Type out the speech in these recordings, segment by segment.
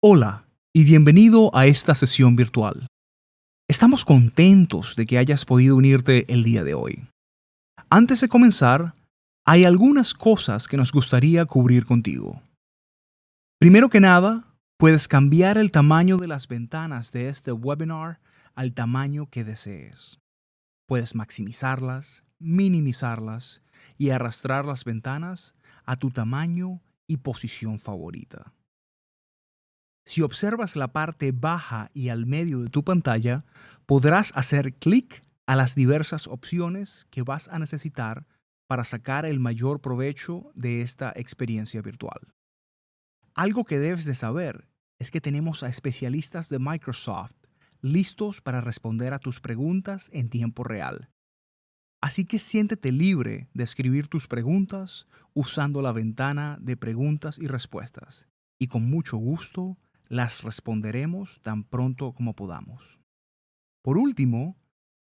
Hola y bienvenido a esta sesión virtual. Estamos contentos de que hayas podido unirte el día de hoy. Antes de comenzar, hay algunas cosas que nos gustaría cubrir contigo. Primero que nada, puedes cambiar el tamaño de las ventanas de este webinar al tamaño que desees. Puedes maximizarlas, minimizarlas y arrastrar las ventanas a tu tamaño y posición favorita. Si observas la parte baja y al medio de tu pantalla, podrás hacer clic a las diversas opciones que vas a necesitar para sacar el mayor provecho de esta experiencia virtual. Algo que debes de saber es que tenemos a especialistas de Microsoft listos para responder a tus preguntas en tiempo real. Así que siéntete libre de escribir tus preguntas usando la ventana de preguntas y respuestas, y con mucho gusto las responderemos tan pronto como podamos. Por último,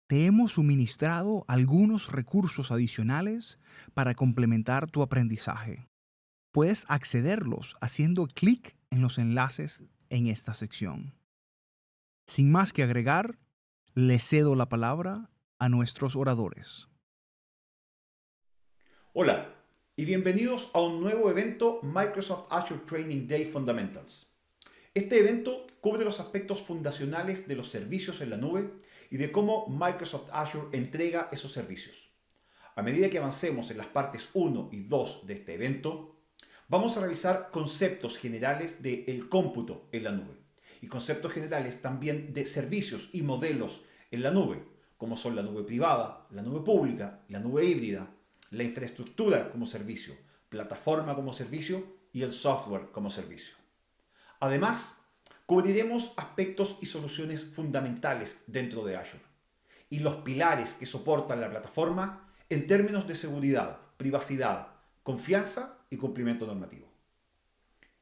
te hemos suministrado algunos recursos adicionales para complementar tu aprendizaje. Puedes accederlos haciendo clic en los enlaces en esta sección. Sin más que agregar, le cedo la palabra a nuestros oradores. Hola y bienvenidos a un nuevo evento Microsoft Azure Training Day Fundamentals. Este evento cubre los aspectos fundacionales de los servicios en la nube y de cómo Microsoft Azure entrega esos servicios. A medida que avancemos en las partes 1 y 2 de este evento, vamos a revisar conceptos generales del cómputo en la nube y conceptos generales también de servicios y modelos en la nube, como son la nube privada, la nube pública, la nube híbrida, la infraestructura como servicio, plataforma como servicio y el software como servicio. Además, cubriremos aspectos y soluciones fundamentales dentro de Azure y los pilares que soportan la plataforma en términos de seguridad, privacidad, confianza y cumplimiento normativo.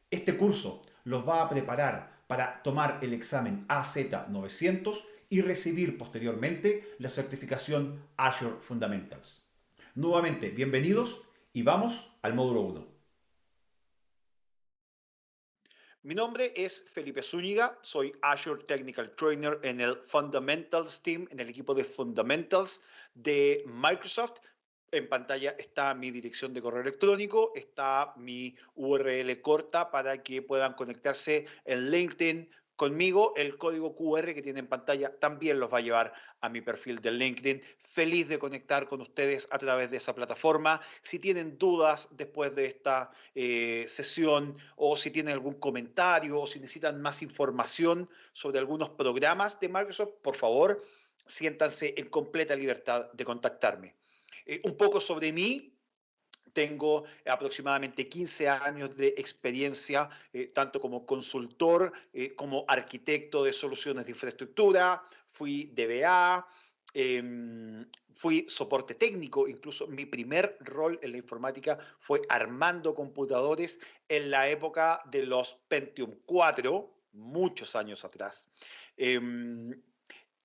Este curso los va a preparar para tomar el examen AZ900 y recibir posteriormente la certificación Azure Fundamentals. Nuevamente, bienvenidos y vamos al módulo 1. Mi nombre es Felipe Zúñiga, soy Azure Technical Trainer en el Fundamentals Team, en el equipo de Fundamentals de Microsoft. En pantalla está mi dirección de correo electrónico, está mi URL corta para que puedan conectarse en LinkedIn conmigo. El código QR que tiene en pantalla también los va a llevar a mi perfil de LinkedIn. Feliz de conectar con ustedes a través de esa plataforma. Si tienen dudas después de esta sesión o si tienen algún comentario o si necesitan más información sobre algunos programas de Microsoft, por favor, siéntanse en completa libertad de contactarme. Un poco sobre mí. Tengo aproximadamente 15 años de experiencia, tanto como consultor, como arquitecto de soluciones de infraestructura, fui DBA, fui soporte técnico, incluso mi primer rol en la informática fue armando computadores en la época de los Pentium 4, muchos años atrás. Em,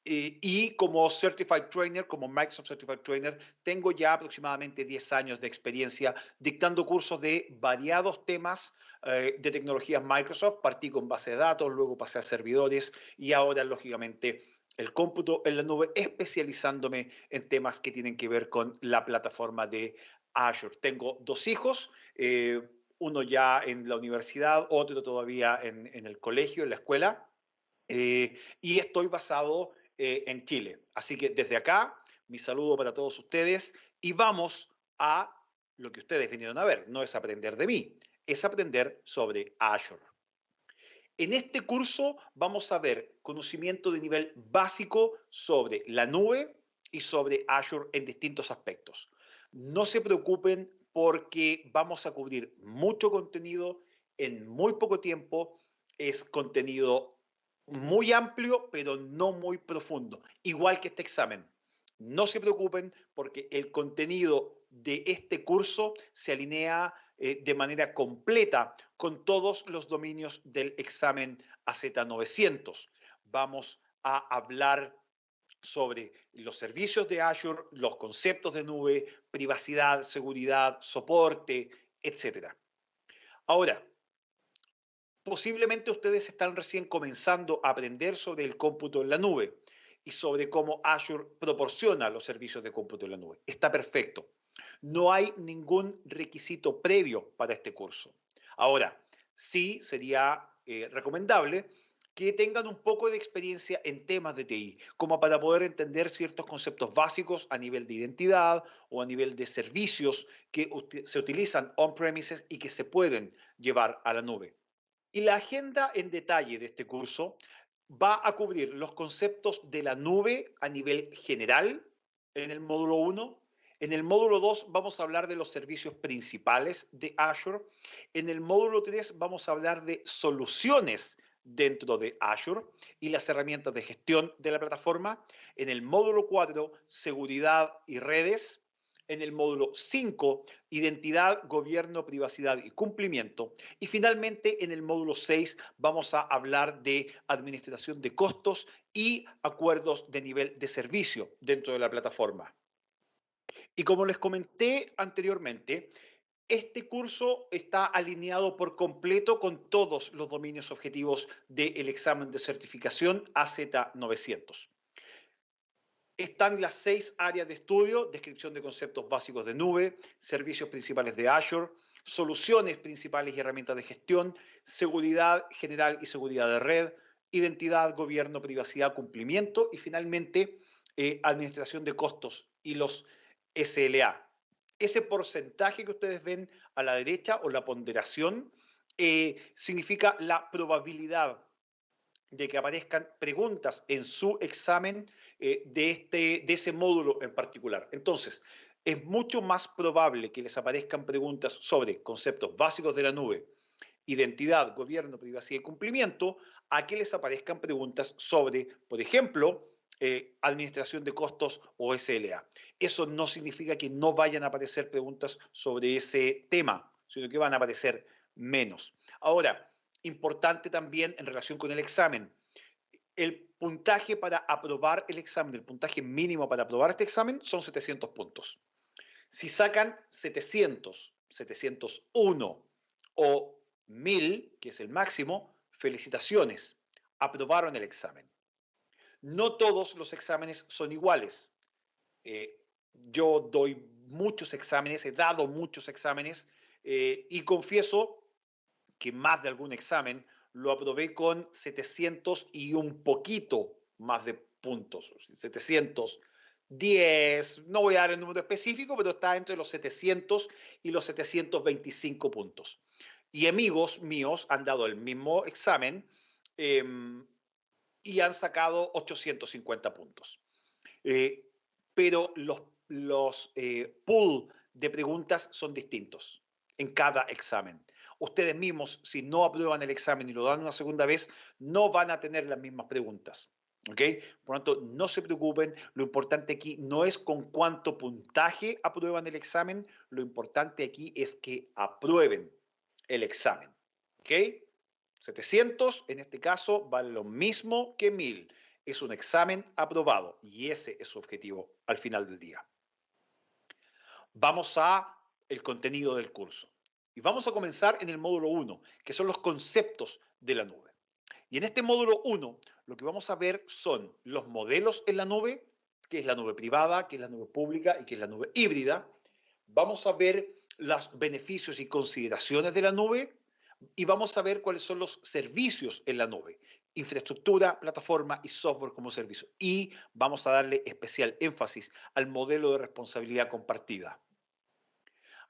y como Certified Trainer, como Microsoft Certified Trainer, tengo ya aproximadamente 10 años de experiencia dictando cursos de variados temas de tecnologías Microsoft. Partí con base de datos, luego pasé a servidores y ahora, lógicamente, el cómputo en la nube, especializándome en temas que tienen que ver con la plataforma de Azure. Tengo dos hijos, uno ya en la universidad, otro todavía en el colegio, en la escuela. Y estoy basado en Chile. Así que desde acá, mi saludo para todos ustedes y vamos a lo que ustedes vinieron a ver. No es aprender de mí, es aprender sobre Azure. En este curso vamos a ver conocimiento de nivel básico sobre la nube y sobre Azure en distintos aspectos. No se preocupen porque vamos a cubrir mucho contenido en muy poco tiempo. Es contenido muy amplio, pero no muy profundo, igual que este examen. No se preocupen porque el contenido de este curso se alinea de manera completa con todos los dominios del examen AZ900. Vamos a hablar sobre los servicios de Azure, los conceptos de nube, privacidad, seguridad, soporte, etcétera. Ahora, Posiblemente ustedes están recién comenzando a aprender sobre el cómputo en la nube y sobre cómo Azure proporciona los servicios de cómputo en la nube. Está perfecto. No hay ningún requisito previo para este curso. Ahora, sí sería recomendable que tengan un poco de experiencia en temas de TI, como para poder entender ciertos conceptos básicos a nivel de identidad o a nivel de servicios que se utilizan on-premises y que se pueden llevar a la nube. Y la agenda en detalle de este curso va a cubrir los conceptos de la nube a nivel general en el módulo 1. En el módulo 2 vamos a hablar de los servicios principales de Azure. En el módulo 3 vamos a hablar de soluciones dentro de Azure y las herramientas de gestión de la plataforma. En el módulo 4, seguridad y redes. En el módulo 5, identidad, gobierno, privacidad y cumplimiento. Y finalmente, en el módulo 6, vamos a hablar de administración de costos y acuerdos de nivel de servicio dentro de la plataforma. Y como les comenté anteriormente, este curso está alineado por completo con todos los dominios objetivos del examen de certificación AZ900. Están las 6 áreas de estudio: descripción de conceptos básicos de nube, servicios principales de Azure, soluciones principales y herramientas de gestión, seguridad general y seguridad de red, identidad, gobierno, privacidad, cumplimiento y finalmente administración de costos y los SLA. Ese porcentaje que ustedes ven a la derecha o la ponderación significa la probabilidad de que aparezcan preguntas en su examen de ese módulo en particular. Entonces, es mucho más probable que les aparezcan preguntas sobre conceptos básicos de la nube, identidad, gobierno, privacidad y cumplimiento, a que les aparezcan preguntas sobre, por ejemplo, administración de costos o SLA. Eso no significa que no vayan a aparecer preguntas sobre ese tema, sino que van a aparecer menos. Ahora, importante también en relación con el examen, el puntaje para aprobar el examen, el puntaje mínimo para aprobar este examen son 700 puntos. Si sacan 700, 701 o 1000, que es el máximo, felicitaciones, aprobaron el examen. No todos los exámenes son iguales. Yo doy muchos exámenes, he dado muchos exámenes y confieso que más de algún examen lo aprobé con 700 y un poquito más de puntos, 710, no voy a dar el número específico, pero está entre los 700 y los 725 puntos. Y amigos míos han dado el mismo examen eh, y han sacado 850 puntos. Pero los pool de preguntas son distintos en cada examen. Ustedes mismos, si no aprueban el examen y lo dan una segunda vez, no van a tener las mismas preguntas. ¿Ok? Por lo tanto, no se preocupen. Lo importante aquí no es con cuánto puntaje aprueban el examen. Lo importante aquí es que aprueben el examen. ¿Ok? 700 en este caso vale lo mismo que 1000. Es un examen aprobado y ese es su objetivo al final del día. Vamos a el contenido del curso. Y vamos a comenzar en el módulo 1, que son los conceptos de la nube. Y en este módulo 1, lo que vamos a ver son los modelos en la nube, que es la nube privada, que es la nube pública y que es la nube híbrida. Vamos a ver los beneficios y consideraciones de la nube y vamos a ver cuáles son los servicios en la nube: infraestructura, plataforma y software como servicio. Y vamos a darle especial énfasis al modelo de responsabilidad compartida.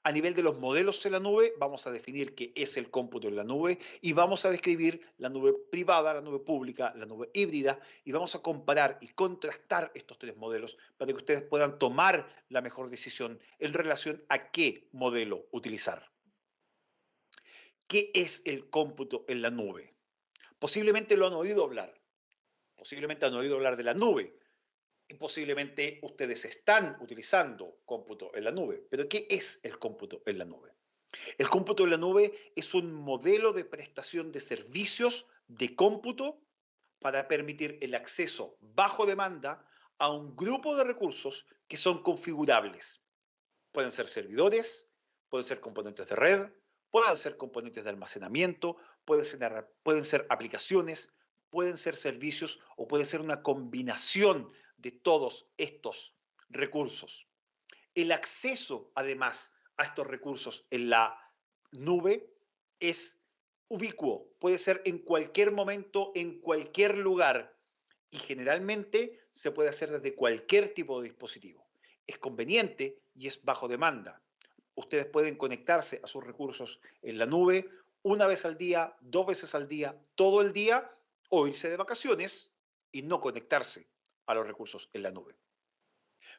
A nivel de los modelos en la nube, vamos a definir qué es el cómputo en la nube y vamos a describir la nube privada, la nube pública, la nube híbrida y vamos a comparar y contrastar estos tres modelos para que ustedes puedan tomar la mejor decisión en relación a qué modelo utilizar. ¿Qué es el cómputo en la nube? Posiblemente lo han oído hablar, posiblemente han oído hablar de la nube, y posiblemente ustedes están utilizando cómputo en la nube. Pero ¿qué es el cómputo en la nube? El cómputo en la nube es un modelo de prestación de servicios de cómputo para permitir el acceso bajo demanda a un grupo de recursos que son configurables. Pueden ser servidores, pueden ser componentes de red, Pueden ser componentes de almacenamiento, pueden ser aplicaciones, pueden ser servicios o puede ser una combinación de todos estos recursos. El acceso, además, a estos recursos en la nube es ubicuo, puede ser en cualquier momento, en cualquier lugar y generalmente se puede hacer desde cualquier tipo de dispositivo. Es conveniente y es bajo demanda. Ustedes pueden conectarse a sus recursos en la nube una vez al día, dos veces al día, todo el día o irse de vacaciones y no conectarse a los recursos en la nube.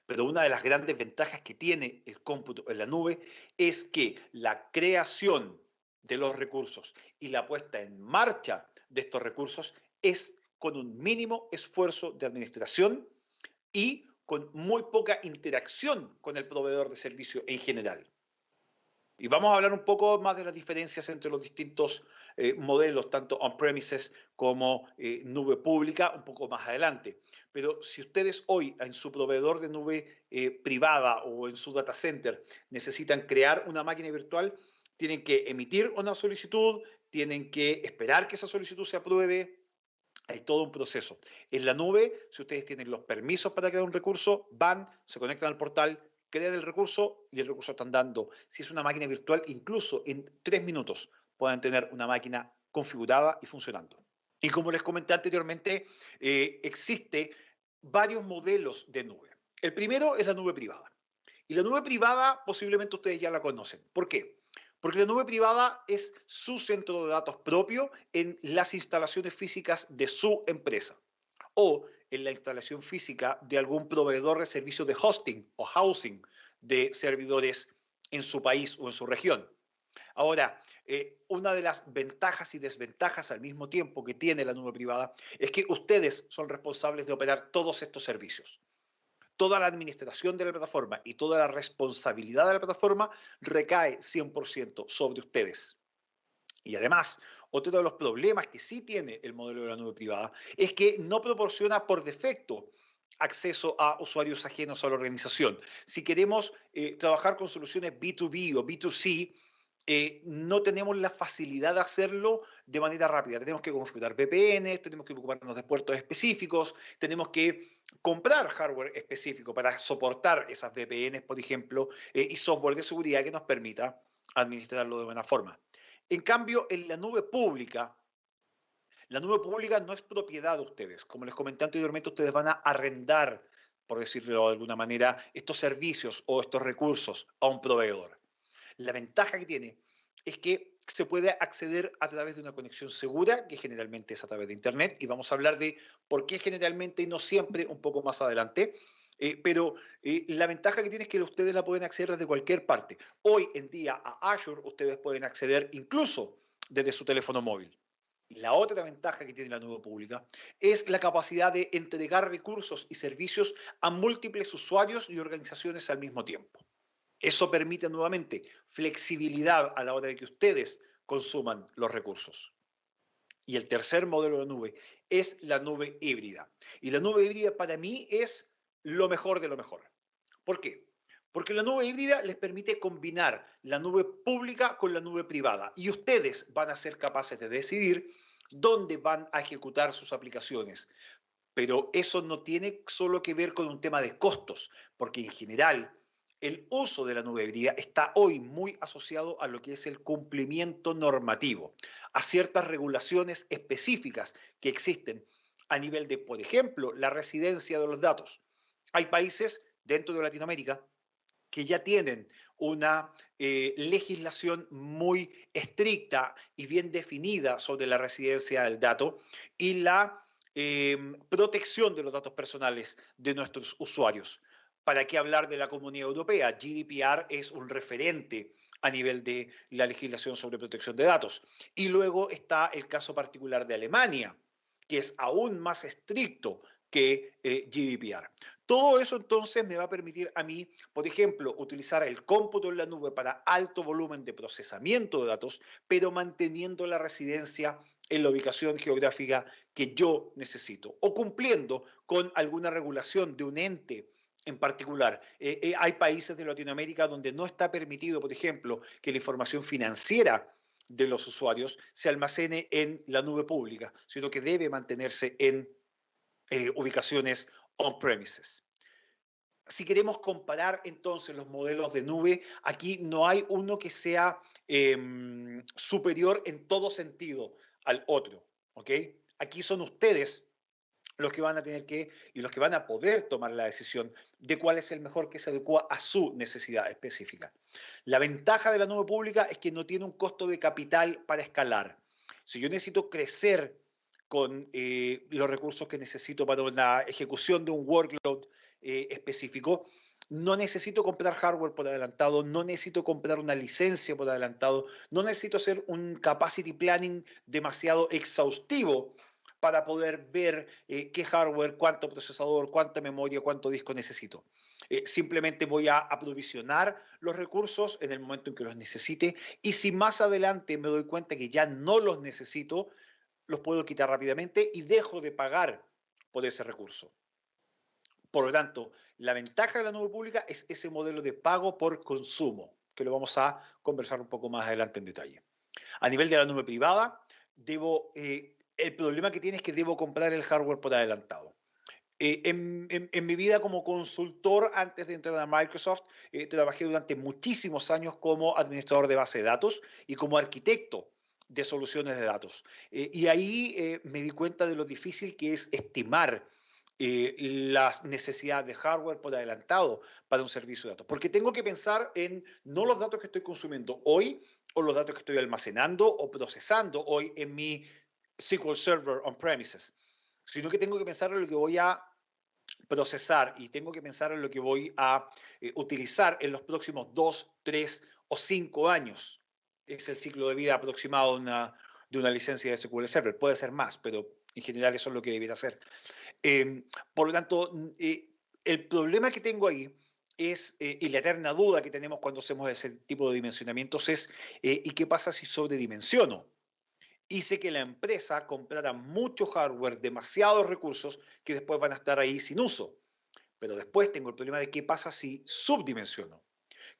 Pero una de las grandes ventajas que tiene el cómputo en la nube es que la creación de los recursos y la puesta en marcha de estos recursos es con un mínimo esfuerzo de administración y con muy poca interacción con el proveedor de servicio en general. Y vamos a hablar un poco más de las diferencias entre los distintos modelos, tanto on-premises como nube pública, un poco más adelante. Pero si ustedes hoy en su proveedor de nube privada o en su data center necesitan crear una máquina virtual, tienen que emitir una solicitud, tienen que esperar que esa solicitud se apruebe, hay todo un proceso. En la nube, si ustedes tienen los permisos para crear un recurso, van, se conectan al portal, crean el recurso y el recurso está andando. Si es una máquina virtual, incluso en 3 minutos pueden tener una máquina configurada y funcionando. Y como les comenté anteriormente, existe varios modelos de nube. El primero es la nube privada. Y la nube privada posiblemente ustedes ya la conocen. ¿Por qué? Porque la nube privada es su centro de datos propio en las instalaciones físicas de su empresa o en la instalación física de algún proveedor de servicios de hosting o housing de servidores en su país o en su región. Ahora, una de las ventajas y desventajas al mismo tiempo que tiene la nube privada es que ustedes son responsables de operar todos estos servicios. Toda la administración de la plataforma y toda la responsabilidad de la plataforma recae 100% sobre ustedes. Y además, otro de los problemas que sí tiene el modelo de la nube privada es que no proporciona por defecto acceso a usuarios ajenos a la organización. Si queremos trabajar con soluciones B2B o B2C, no tenemos la facilidad de hacerlo de manera rápida. Tenemos que configurar VPNs, tenemos que ocuparnos de puertos específicos, tenemos que comprar hardware específico para soportar esas VPNs, por ejemplo, y software de seguridad que nos permita administrarlo de buena forma. En cambio, en la nube pública no es propiedad de ustedes. Como les comenté anteriormente, ustedes van a arrendar, por decirlo de alguna manera, estos servicios o estos recursos a un proveedor. La ventaja que tiene es que se puede acceder a través de una conexión segura, que generalmente es a través de Internet, y vamos a hablar de por qué generalmente y no siempre un poco más adelante. Pero la ventaja que tiene es que ustedes la pueden acceder desde cualquier parte. Hoy en día a Azure ustedes pueden acceder incluso desde su teléfono móvil. La otra ventaja que tiene la nube pública es la capacidad de entregar recursos y servicios a múltiples usuarios y organizaciones al mismo tiempo. Eso permite nuevamente flexibilidad a la hora de que ustedes consuman los recursos. Y el tercer modelo de nube es la nube híbrida. Y la nube híbrida para mí es lo mejor de lo mejor. ¿Por qué? Porque la nube híbrida les permite combinar la nube pública con la nube privada y ustedes van a ser capaces de decidir dónde van a ejecutar sus aplicaciones. Pero eso no tiene solo que ver con un tema de costos, porque en general el uso de la nube híbrida está hoy muy asociado a lo que es el cumplimiento normativo, a ciertas regulaciones específicas que existen a nivel de, por ejemplo, la residencia de los datos. Hay países dentro de Latinoamérica que ya tienen una legislación muy estricta y bien definida sobre la residencia del dato y la protección de los datos personales de nuestros usuarios. ¿Para qué hablar de la Comunidad Europea? GDPR es un referente a nivel de la legislación sobre protección de datos. Y luego está el caso particular de Alemania, que es aún más estricto que GDPR. Todo eso entonces me va a permitir a mí, por ejemplo, utilizar el cómputo en la nube para alto volumen de procesamiento de datos, pero manteniendo la residencia en la ubicación geográfica que yo necesito o cumpliendo con alguna regulación de un ente en particular. Hay países de Latinoamérica donde no está permitido, por ejemplo, que la información financiera de los usuarios se almacene en la nube pública, sino que debe mantenerse en ubicaciones on-premises. Si queremos comparar entonces los modelos de nube, aquí no hay uno que sea superior en todo sentido al otro. ¿Ok? Aquí son ustedes los que van a tener que y los que van a poder tomar la decisión de cuál es el mejor que se adecua a su necesidad específica. La ventaja de la nube pública es que no tiene un costo de capital para escalar. Si yo necesito crecer con los recursos que necesito para la ejecución de un workload específico, no necesito comprar hardware por adelantado, no necesito comprar una licencia por adelantado, no necesito hacer un capacity planning demasiado exhaustivo para poder ver qué hardware, cuánto procesador, cuánta memoria, cuánto disco necesito. Simplemente voy a aprovisionar los recursos en el momento en que los necesite y si más adelante me doy cuenta que ya no los necesito, los puedo quitar rápidamente y dejo de pagar por ese recurso. Por lo tanto, la ventaja de la nube pública es ese modelo de pago por consumo, que lo vamos a conversar un poco más adelante en detalle. A nivel de la nube privada, el problema que tiene es que debo comprar el hardware por adelantado. En mi vida como consultor, antes de entrar a Microsoft, trabajé durante muchísimos años como administrador de base de datos y como arquitecto de soluciones de datos. Y ahí me di cuenta de lo difícil que es estimar las necesidades de hardware por adelantado para un servicio de datos. Porque tengo que pensar en no los datos que estoy consumiendo hoy o los datos que estoy almacenando o procesando hoy en mi SQL Server on-premises, sino que tengo que pensar en lo que voy a procesar y tengo que pensar en lo que voy a utilizar en los próximos 2, 3 o 5 años. Es el ciclo de vida aproximado de una licencia de SQL Server. Puede ser más, pero en general eso es lo que debiera hacer. Por lo tanto, el problema que tengo ahí es, y la eterna duda que tenemos cuando hacemos ese tipo de dimensionamientos es, ¿y qué pasa si sobredimensiono? Hice que la empresa comprara mucho hardware, demasiados recursos que después van a estar ahí sin uso. Pero después tengo el problema de qué pasa si subdimensiono.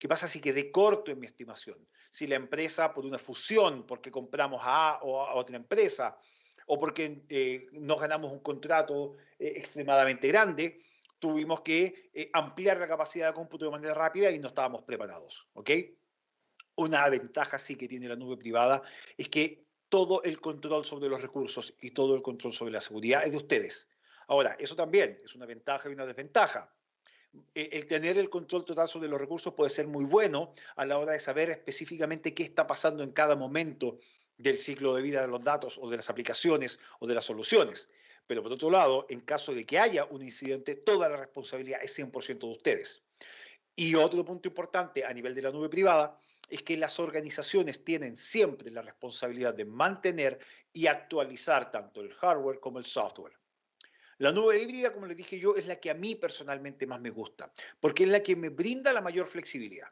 ¿Qué pasa si quedé corto en mi estimación? Si la empresa, por una fusión, porque compramos a o a otra empresa, o porque nos ganamos un contrato extremadamente grande, tuvimos que ampliar la capacidad de cómputo de manera rápida y no estábamos preparados. ¿Ok? Una ventaja sí que tiene la nube privada es que todo el control sobre los recursos y todo el control sobre la seguridad es de ustedes. Ahora, eso también es una ventaja y una desventaja. El tener el control total sobre los recursos puede ser muy bueno a la hora de saber específicamente qué está pasando en cada momento del ciclo de vida de los datos o de las aplicaciones o de las soluciones. Pero por otro lado, en caso de que haya un incidente, toda la responsabilidad es 100% de ustedes. Y otro punto importante a nivel de la nube privada es que las organizaciones tienen siempre la responsabilidad de mantener y actualizar tanto el hardware como el software. La nube híbrida, como les dije yo, es la que a mí personalmente más me gusta, porque es la que me brinda la mayor flexibilidad.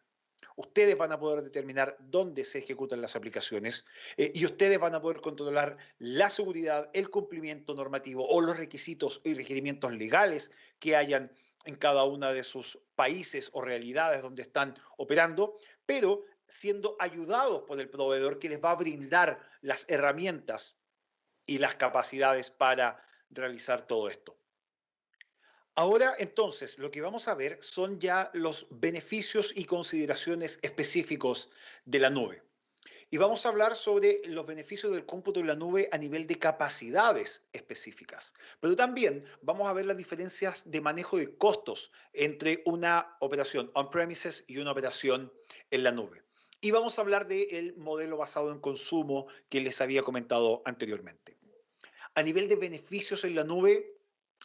Ustedes van a poder determinar dónde se ejecutan las aplicaciones y ustedes van a poder controlar la seguridad, el cumplimiento normativo o los requisitos y requerimientos legales que hayan en cada una de sus países o realidades donde están operando, pero siendo ayudados por el proveedor que les va a brindar las herramientas y las capacidades para realizar todo esto. Ahora, entonces, lo que vamos a ver son ya los beneficios y consideraciones específicos de la nube. Y vamos a hablar sobre los beneficios del cómputo en la nube a nivel de capacidades específicas. Pero también vamos a ver las diferencias de manejo de costos entre una operación on-premises y una operación en la nube. Y vamos a hablar del modelo basado en consumo que les había comentado anteriormente. A nivel de beneficios en la nube,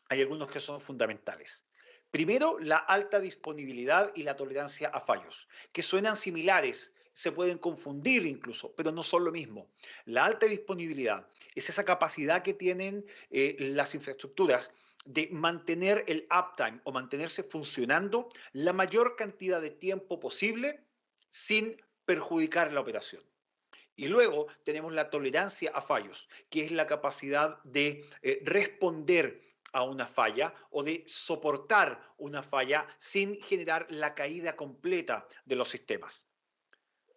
hay algunos que son fundamentales. Primero, la alta disponibilidad y la tolerancia a fallos, que suenan similares, se pueden confundir incluso, pero no son lo mismo. La alta disponibilidad es esa capacidad que tienen las infraestructuras de mantener el uptime o mantenerse funcionando la mayor cantidad de tiempo posible sin perjudicar la operación. Y luego tenemos la tolerancia a fallos, que es la capacidad de responder a una falla o de soportar una falla sin generar la caída completa de los sistemas.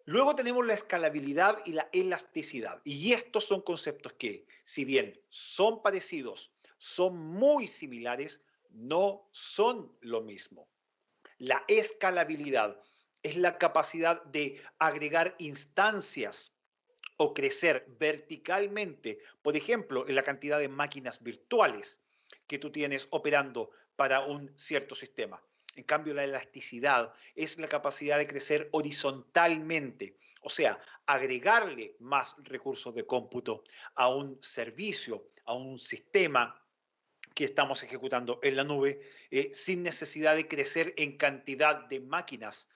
Luego tenemos la escalabilidad y la elasticidad. Y estos son conceptos que, si bien son parecidos, son muy similares, no son lo mismo. La escalabilidad es la capacidad de agregar instancias o crecer verticalmente, por ejemplo, en la cantidad de máquinas virtuales que tú tienes operando para un cierto sistema. En cambio, la elasticidad es la capacidad de crecer horizontalmente, o sea, agregarle más recursos de cómputo a un servicio, a un sistema que estamos ejecutando en la nube, sin necesidad de crecer en cantidad de máquinas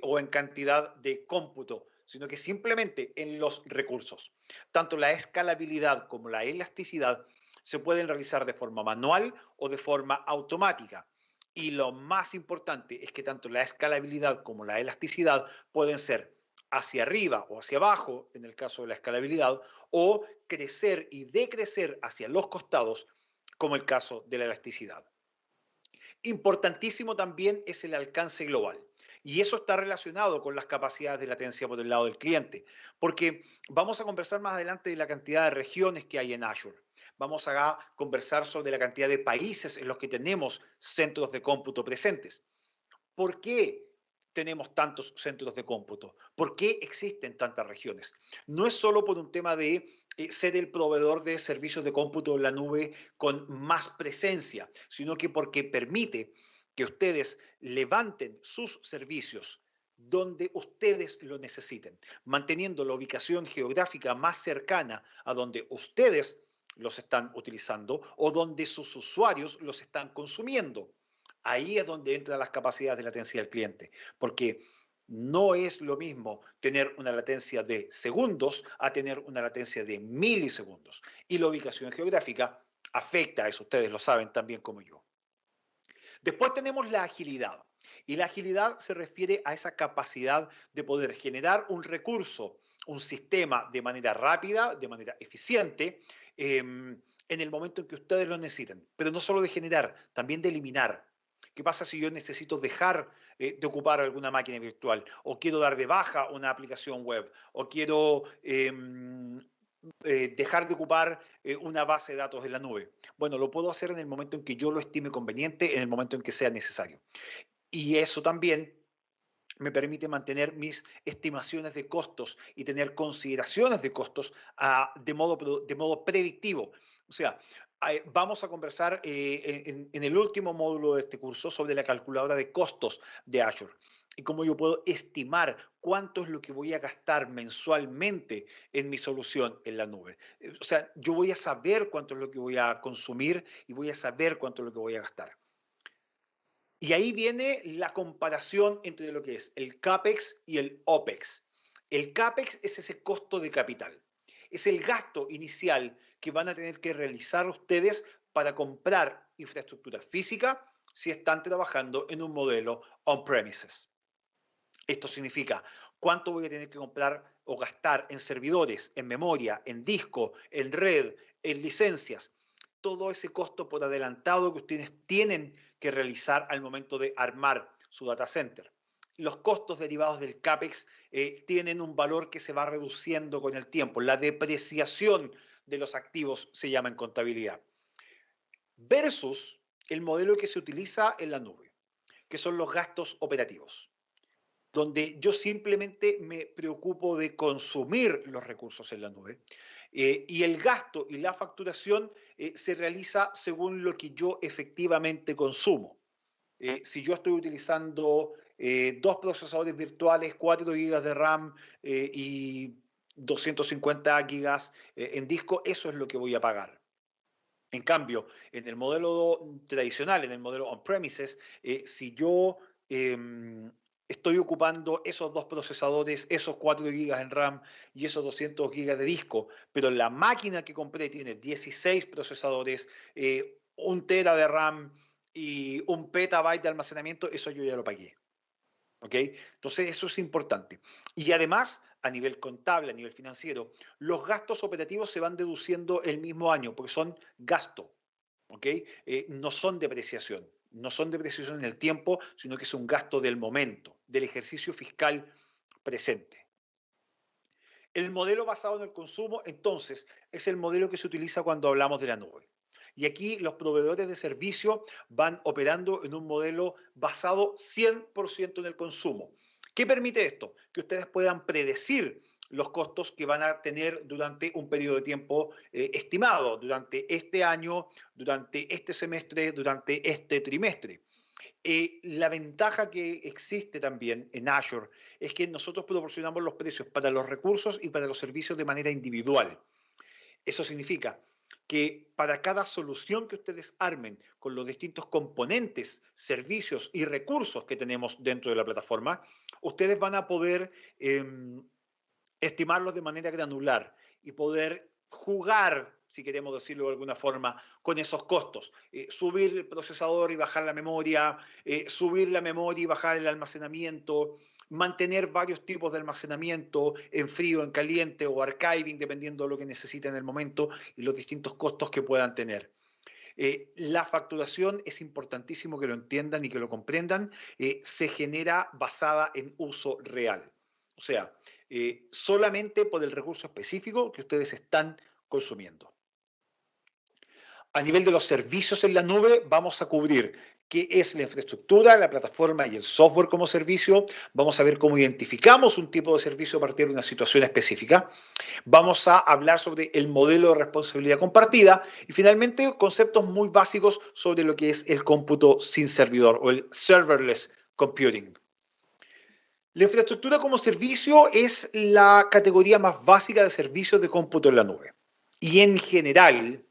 o en cantidad de cómputo, sino que simplemente en los recursos. Tanto la escalabilidad como la elasticidad se pueden realizar de forma manual o de forma automática. Y lo más importante es que tanto la escalabilidad como la elasticidad pueden ser hacia arriba o hacia abajo, en el caso de la escalabilidad, o crecer y decrecer hacia los costados, como el caso de la elasticidad. Importantísimo también es el alcance global. Y eso está relacionado con las capacidades de latencia por el lado del cliente, porque vamos a conversar más adelante de la cantidad de regiones que hay en Azure. Vamos a conversar sobre la cantidad de países en los que tenemos centros de cómputo presentes. ¿Por qué tenemos tantos centros de cómputo? ¿Por qué existen tantas regiones? No es solo por un tema de ser el proveedor de servicios de cómputo en la nube con más presencia, sino que porque permite que ustedes levanten sus servicios donde ustedes lo necesiten, manteniendo la ubicación geográfica más cercana a donde ustedes los están utilizando o donde sus usuarios los están consumiendo. Ahí es donde entran las capacidades de latencia del cliente, porque no es lo mismo tener una latencia de segundos a tener una latencia de milisegundos. Y la ubicación geográfica afecta a eso, ustedes lo saben tan bien como yo. Después tenemos la agilidad. Y la agilidad se refiere a esa capacidad de poder generar un recurso, un sistema de manera rápida, de manera eficiente, en el momento en que ustedes lo necesiten. Pero no solo de generar, también de eliminar. ¿Qué pasa si yo necesito dejar de ocupar alguna máquina virtual? O quiero dar de baja una aplicación web. O quiero dejar de ocupar una base de datos en la nube. Bueno, lo puedo hacer en el momento en que yo lo estime conveniente, en el momento en que sea necesario. Y eso también me permite mantener mis estimaciones de costos y tener consideraciones de costos de modo predictivo. O sea, vamos a conversar en el último módulo de este curso sobre la calculadora de costos de Azure y cómo yo puedo estimar cuánto es lo que voy a gastar mensualmente en mi solución en la nube. O sea, yo voy a saber cuánto es lo que voy a consumir y voy a saber cuánto es lo que voy a gastar. Y ahí viene la comparación entre lo que es el CAPEX y el OPEX. El CAPEX es ese costo de capital. Es el gasto inicial que van a tener que realizar ustedes para comprar infraestructura física si están trabajando en un modelo on-premises. Esto significa cuánto voy a tener que comprar o gastar en servidores, en memoria, en disco, en red, en licencias. Todo ese costo por adelantado que ustedes tienen que realizar al momento de armar su data center. Los costos derivados del CAPEX tienen un valor que se va reduciendo con el tiempo. La depreciación de los activos se llama en contabilidad. Versus el modelo que se utiliza en la nube, que son los gastos operativos, donde yo simplemente me preocupo de consumir los recursos en la nube y el gasto y la facturación se realiza según lo que yo efectivamente consumo. Si yo estoy utilizando dos procesadores virtuales, 4 gigas de RAM y 250 gigas en disco, eso es lo que voy a pagar. En cambio, en el modelo tradicional, en el modelo on-premises, si yo estoy ocupando esos dos procesadores, esos 4 gigas en RAM y esos 200 gigas de disco, pero la máquina que compré tiene 16 procesadores, 1 tera de RAM y 1 petabyte de almacenamiento, eso yo ya lo pagué. ¿Ok? Entonces, eso es importante. Y además, a nivel contable, a nivel financiero, los gastos operativos se van deduciendo el mismo año porque son gasto. ¿ok? No son depreciación, no son depreciación en el tiempo, sino que es un gasto del momento, del ejercicio fiscal presente. El modelo basado en el consumo, entonces, es el modelo que se utiliza cuando hablamos de la nube. Y aquí los proveedores de servicio van operando en un modelo basado 100% en el consumo. ¿Qué permite esto? Que ustedes puedan predecir los costos que van a tener durante un periodo de tiempo estimado, durante este año, durante este semestre, durante este trimestre. La ventaja que existe también en Azure es que nosotros proporcionamos los precios para los recursos y para los servicios de manera individual. Eso significa que para cada solución que ustedes armen con los distintos componentes, servicios y recursos que tenemos dentro de la plataforma, ustedes van a poder estimarlos de manera granular y poder jugar, si queremos decirlo de alguna forma, con esos costos. Subir el procesador y bajar la memoria, subir la memoria y bajar el almacenamiento, mantener varios tipos de almacenamiento en frío, en caliente o archiving, dependiendo de lo que necesiten en el momento y los distintos costos que puedan tener. La facturación es importantísimo que lo entiendan y que lo comprendan, se genera basada en uso real. O sea, solamente por el recurso específico que ustedes están consumiendo. A nivel de los servicios en la nube, vamos a cubrir qué es la infraestructura, la plataforma y el software como servicio. Vamos a ver cómo identificamos un tipo de servicio a partir de una situación específica. Vamos a hablar sobre el modelo de responsabilidad compartida y finalmente conceptos muy básicos sobre lo que es el cómputo sin servidor o el serverless computing. La infraestructura como servicio es la categoría más básica de servicios de cómputo en la nube. Y en general,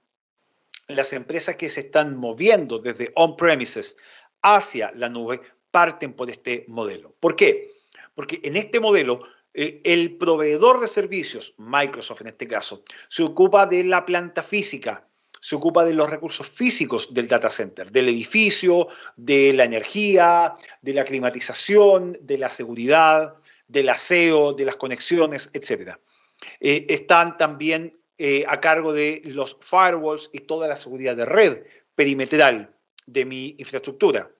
las empresas que se están moviendo desde on-premises hacia la nube parten por este modelo. ¿Por qué? Porque en este modelo el proveedor de servicios, Microsoft en este caso, se ocupa de la planta física, se ocupa de los recursos físicos del data center, del edificio, de la energía, de la climatización, de la seguridad, del aseo, de las conexiones, etc. Están también a cargo de los firewalls y toda la seguridad de red perimetral de mi infraestructura.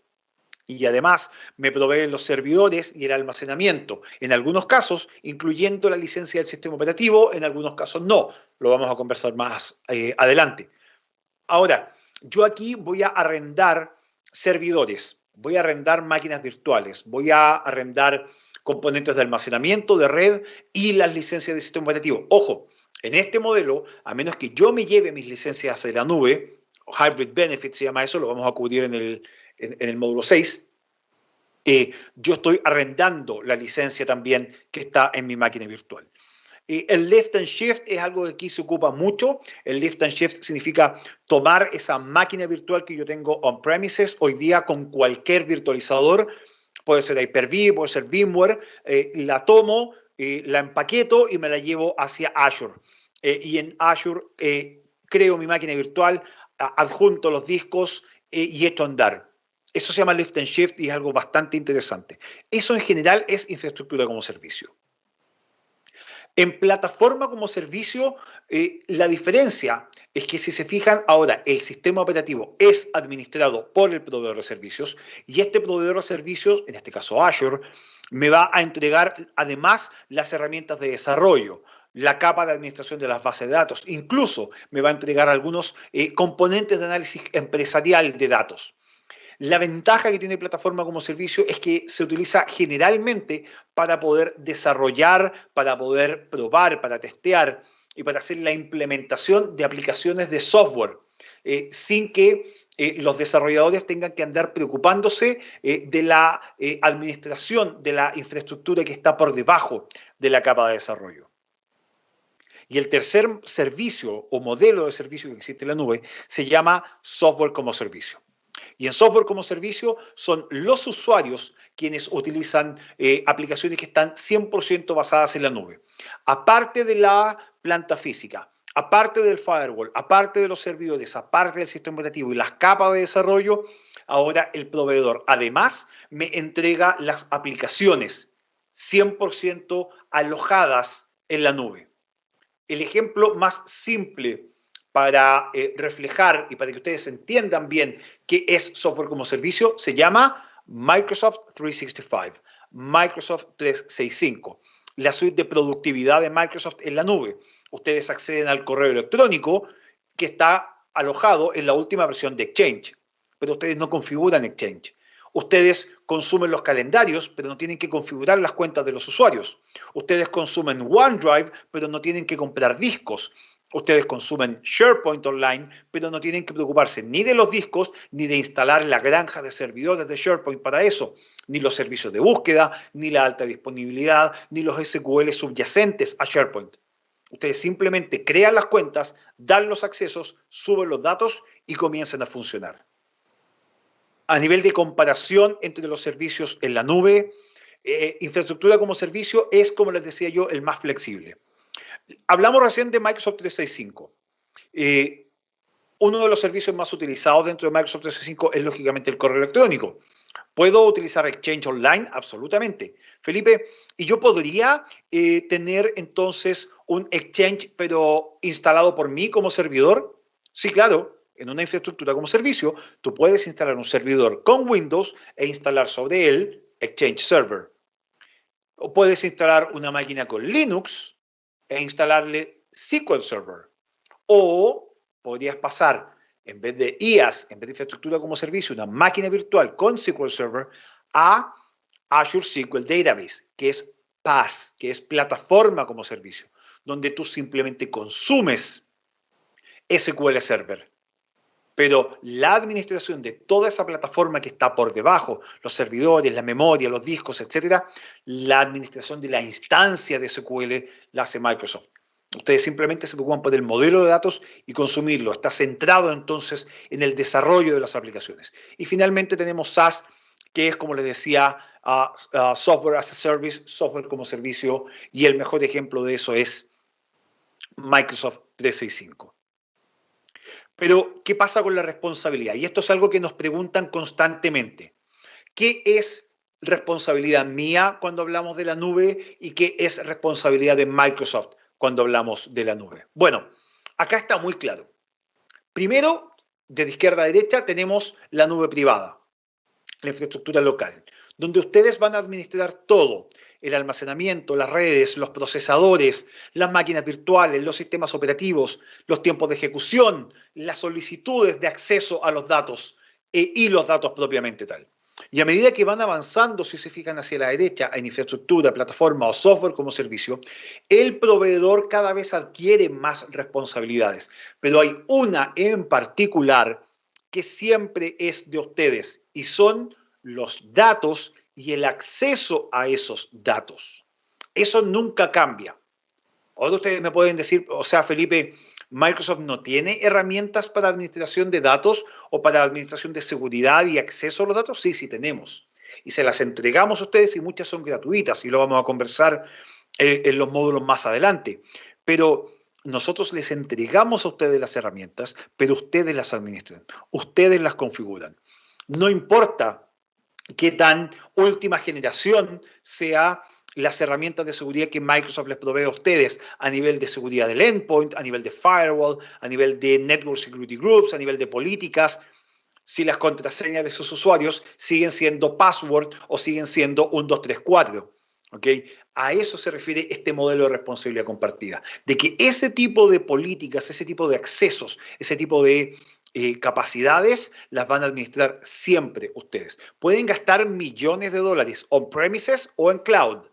Y además me proveen los servidores y el almacenamiento, en algunos casos incluyendo la licencia del sistema operativo, en algunos casos no. Lo vamos a conversar más adelante. Ahora, yo aquí voy a arrendar servidores, voy a arrendar máquinas virtuales, voy a arrendar componentes de almacenamiento, de red y las licencias de sistema operativo. Ojo, en este modelo, a menos que yo me lleve mis licencias de la nube, Hybrid Benefit se llama eso, lo vamos a cubrir en el módulo 6, yo estoy arrendando la licencia también que está en mi máquina virtual. El lift and shift es algo que aquí se ocupa mucho. El lift and shift significa tomar esa máquina virtual que yo tengo on-premises hoy día con cualquier virtualizador, puede ser Hyper-V, puede ser VMware, la tomo, la empaqueto y me la llevo hacia Azure. Y en Azure creo mi máquina virtual, adjunto los discos y echo a andar. Eso se llama lift and shift y es algo bastante interesante. Eso en general es infraestructura como servicio. En plataforma como servicio, la diferencia es que si se fijan ahora, el sistema operativo es administrado por el proveedor de servicios y este proveedor de servicios, en este caso Azure, me va a entregar además las herramientas de desarrollo, la capa de administración de las bases de datos, incluso me va a entregar algunos componentes de análisis empresarial de datos. La ventaja que tiene plataforma como servicio es que se utiliza generalmente para poder desarrollar, para poder probar, para testear y para hacer la implementación de aplicaciones de software, sin que los desarrolladores tengan que andar preocupándose de la administración de la infraestructura que está por debajo de la capa de desarrollo. Y el tercer servicio o modelo de servicio que existe en la nube se llama software como servicio. Y en software como servicio son los usuarios quienes utilizan aplicaciones que están 100% basadas en la nube. Aparte de la planta física, aparte del firewall, aparte de los servidores, aparte del sistema operativo y las capas de desarrollo, ahora el proveedor además me entrega las aplicaciones 100% alojadas en la nube. El ejemplo más simple para reflejar y para que ustedes entiendan bien qué es software como servicio, se llama Microsoft 365, Microsoft 365, la suite de productividad de Microsoft en la nube. Ustedes acceden al correo electrónico que está alojado en la última versión de Exchange, pero ustedes no configuran Exchange. Ustedes consumen los calendarios, pero no tienen que configurar las cuentas de los usuarios. Ustedes consumen OneDrive, pero no tienen que comprar discos. Ustedes consumen SharePoint Online, pero no tienen que preocuparse ni de los discos, ni de instalar la granja de servidores de SharePoint para eso, ni los servicios de búsqueda, ni la alta disponibilidad, ni los SQL subyacentes a SharePoint. Ustedes simplemente crean las cuentas, dan los accesos, suben los datos y comienzan a funcionar. A nivel de comparación entre los servicios en la nube, infraestructura como servicio es, como les decía yo, el más flexible. Hablamos recién de Microsoft 365. Uno de los servicios más utilizados dentro de Microsoft 365 es lógicamente el correo electrónico. ¿Puedo utilizar Exchange Online? Absolutamente. Felipe, ¿y yo podría tener entonces un Exchange pero instalado por mí como servidor? Sí, claro. En una infraestructura como servicio, tú puedes instalar un servidor con Windows e instalar sobre él Exchange Server. O puedes instalar una máquina con Linux e instalarle SQL Server. O podrías pasar, en vez de IaaS, en vez de infraestructura como servicio, una máquina virtual con SQL Server a Azure SQL Database, que es PaaS, que es plataforma como servicio, donde tú simplemente consumes SQL Server. Pero la administración de toda esa plataforma que está por debajo, los servidores, la memoria, los discos, etcétera, la administración de la instancia de SQL la hace Microsoft. Ustedes simplemente se preocupan por el modelo de datos y consumirlo. Está centrado entonces en el desarrollo de las aplicaciones. Y finalmente tenemos SaaS, que es, como les decía, Software as a Service, software como servicio, y el mejor ejemplo de eso es Microsoft 365. Pero, ¿qué pasa con la responsabilidad? Y esto es algo que nos preguntan constantemente. ¿Qué es responsabilidad mía cuando hablamos de la nube y qué es responsabilidad de Microsoft cuando hablamos de la nube? Bueno, acá está muy claro. Primero, de izquierda a derecha, tenemos la nube privada, la infraestructura local, donde ustedes van a administrar todo: el almacenamiento, las redes, los procesadores, las máquinas virtuales, los sistemas operativos, los tiempos de ejecución, las solicitudes de acceso a los datos y los datos propiamente tal. Y a medida que van avanzando, si se fijan hacia la derecha, en infraestructura, plataforma o software como servicio, el proveedor cada vez adquiere más responsabilidades. Pero hay una en particular que siempre es de ustedes y son los datos y el acceso a esos datos. Eso nunca cambia. Ahora ustedes me pueden decir, o sea, Felipe, ¿Microsoft no tiene herramientas para administración de datos o para administración de seguridad y acceso a los datos? Sí, sí tenemos. Y se las entregamos a ustedes y muchas son gratuitas y lo vamos a conversar en los módulos más adelante. Pero nosotros les entregamos a ustedes las herramientas, pero ustedes las administran, ustedes las configuran. No importa qué tan última generación sea las herramientas de seguridad que Microsoft les provee a ustedes a nivel de seguridad del endpoint, a nivel de firewall, a nivel de network security groups, a nivel de políticas, si las contraseñas de sus usuarios siguen siendo password o siguen siendo 1234. ¿Okay? A eso se refiere este modelo de responsabilidad compartida, de que ese tipo de políticas, ese tipo de accesos, ese tipo de capacidades las van a administrar siempre ustedes. Pueden gastar millones de dólares on-premises o en cloud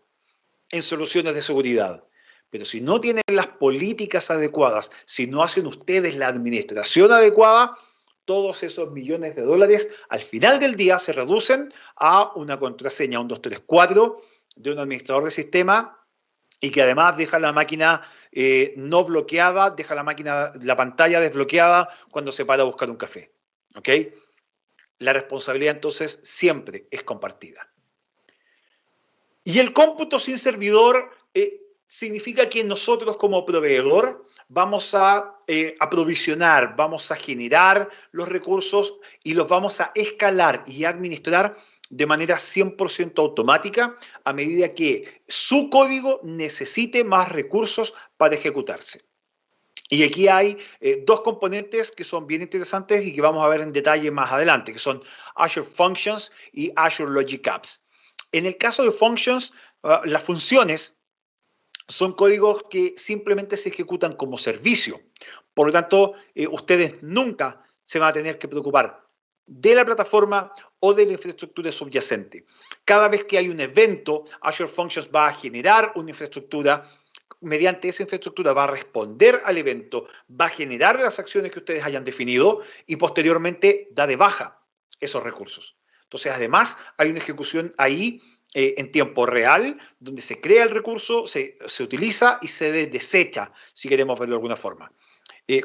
en soluciones de seguridad, pero si no tienen las políticas adecuadas, si no hacen ustedes la administración adecuada, todos esos millones de dólares al final del día se reducen a una contraseña 1234 de un administrador de sistema y que además deja la máquina no bloqueada, deja la pantalla desbloqueada cuando se para a buscar un café. ¿Ok? La responsabilidad entonces siempre es compartida. Y el cómputo sin servidor significa que nosotros como proveedor vamos a aprovisionar, vamos a generar los recursos y los vamos a escalar y administrar de manera 100% automática a medida que su código necesite más recursos para ejecutarse. Y aquí hay dos componentes que son bien interesantes y que vamos a ver en detalle más adelante, que son Azure Functions y Azure Logic Apps. En el caso de Functions, las funciones son códigos que simplemente se ejecutan como servicio. Por lo tanto, ustedes nunca se van a tener que preocupar de la plataforma o de la infraestructura subyacente. Cada vez que hay un evento, Azure Functions va a generar una infraestructura. Mediante esa infraestructura va a responder al evento, va a generar las acciones que ustedes hayan definido y posteriormente da de baja esos recursos. Entonces, además, hay una ejecución ahí en tiempo real, donde se crea el recurso, se utiliza y se desecha, si queremos verlo de alguna forma.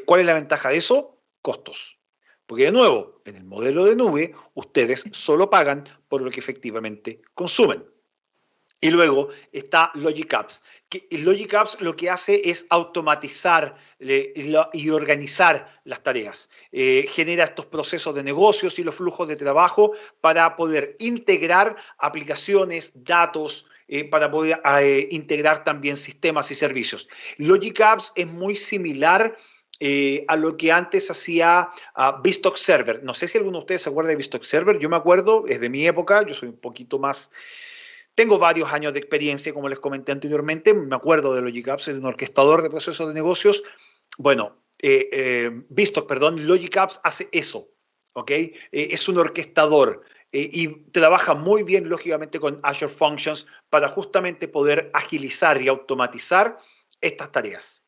¿Cuál es la ventaja de eso? Costos. Porque de nuevo, en el modelo de nube, ustedes solo pagan por lo que efectivamente consumen. Y luego está Logic Apps. Logic Apps lo que hace es automatizar y organizar las tareas. Genera estos procesos de negocios y los flujos de trabajo para poder integrar aplicaciones, datos, para poder integrar también sistemas y servicios. Logic Apps es muy similar a lo que antes hacía Vstock Server. No sé si alguno de ustedes se acuerda de Vstock Server. Yo me acuerdo, es de mi época, yo soy un poquito más. Tengo varios años de experiencia, como les comenté anteriormente. Me acuerdo de Logic Apps, es un orquestador de procesos de negocios. Bueno, Vstock, perdón, Logic Apps hace eso, ¿ok? Es un orquestador y trabaja muy bien, lógicamente, con Azure Functions para justamente poder agilizar y automatizar estas tareas.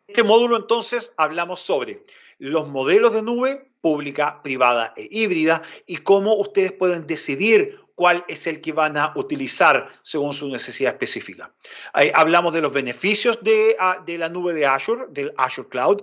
En este módulo, entonces, hablamos sobre los modelos de nube pública, privada e híbrida y cómo ustedes pueden decidir cuál es el que van a utilizar según su necesidad específica. Hablamos de los beneficios de la nube de Azure, del Azure Cloud,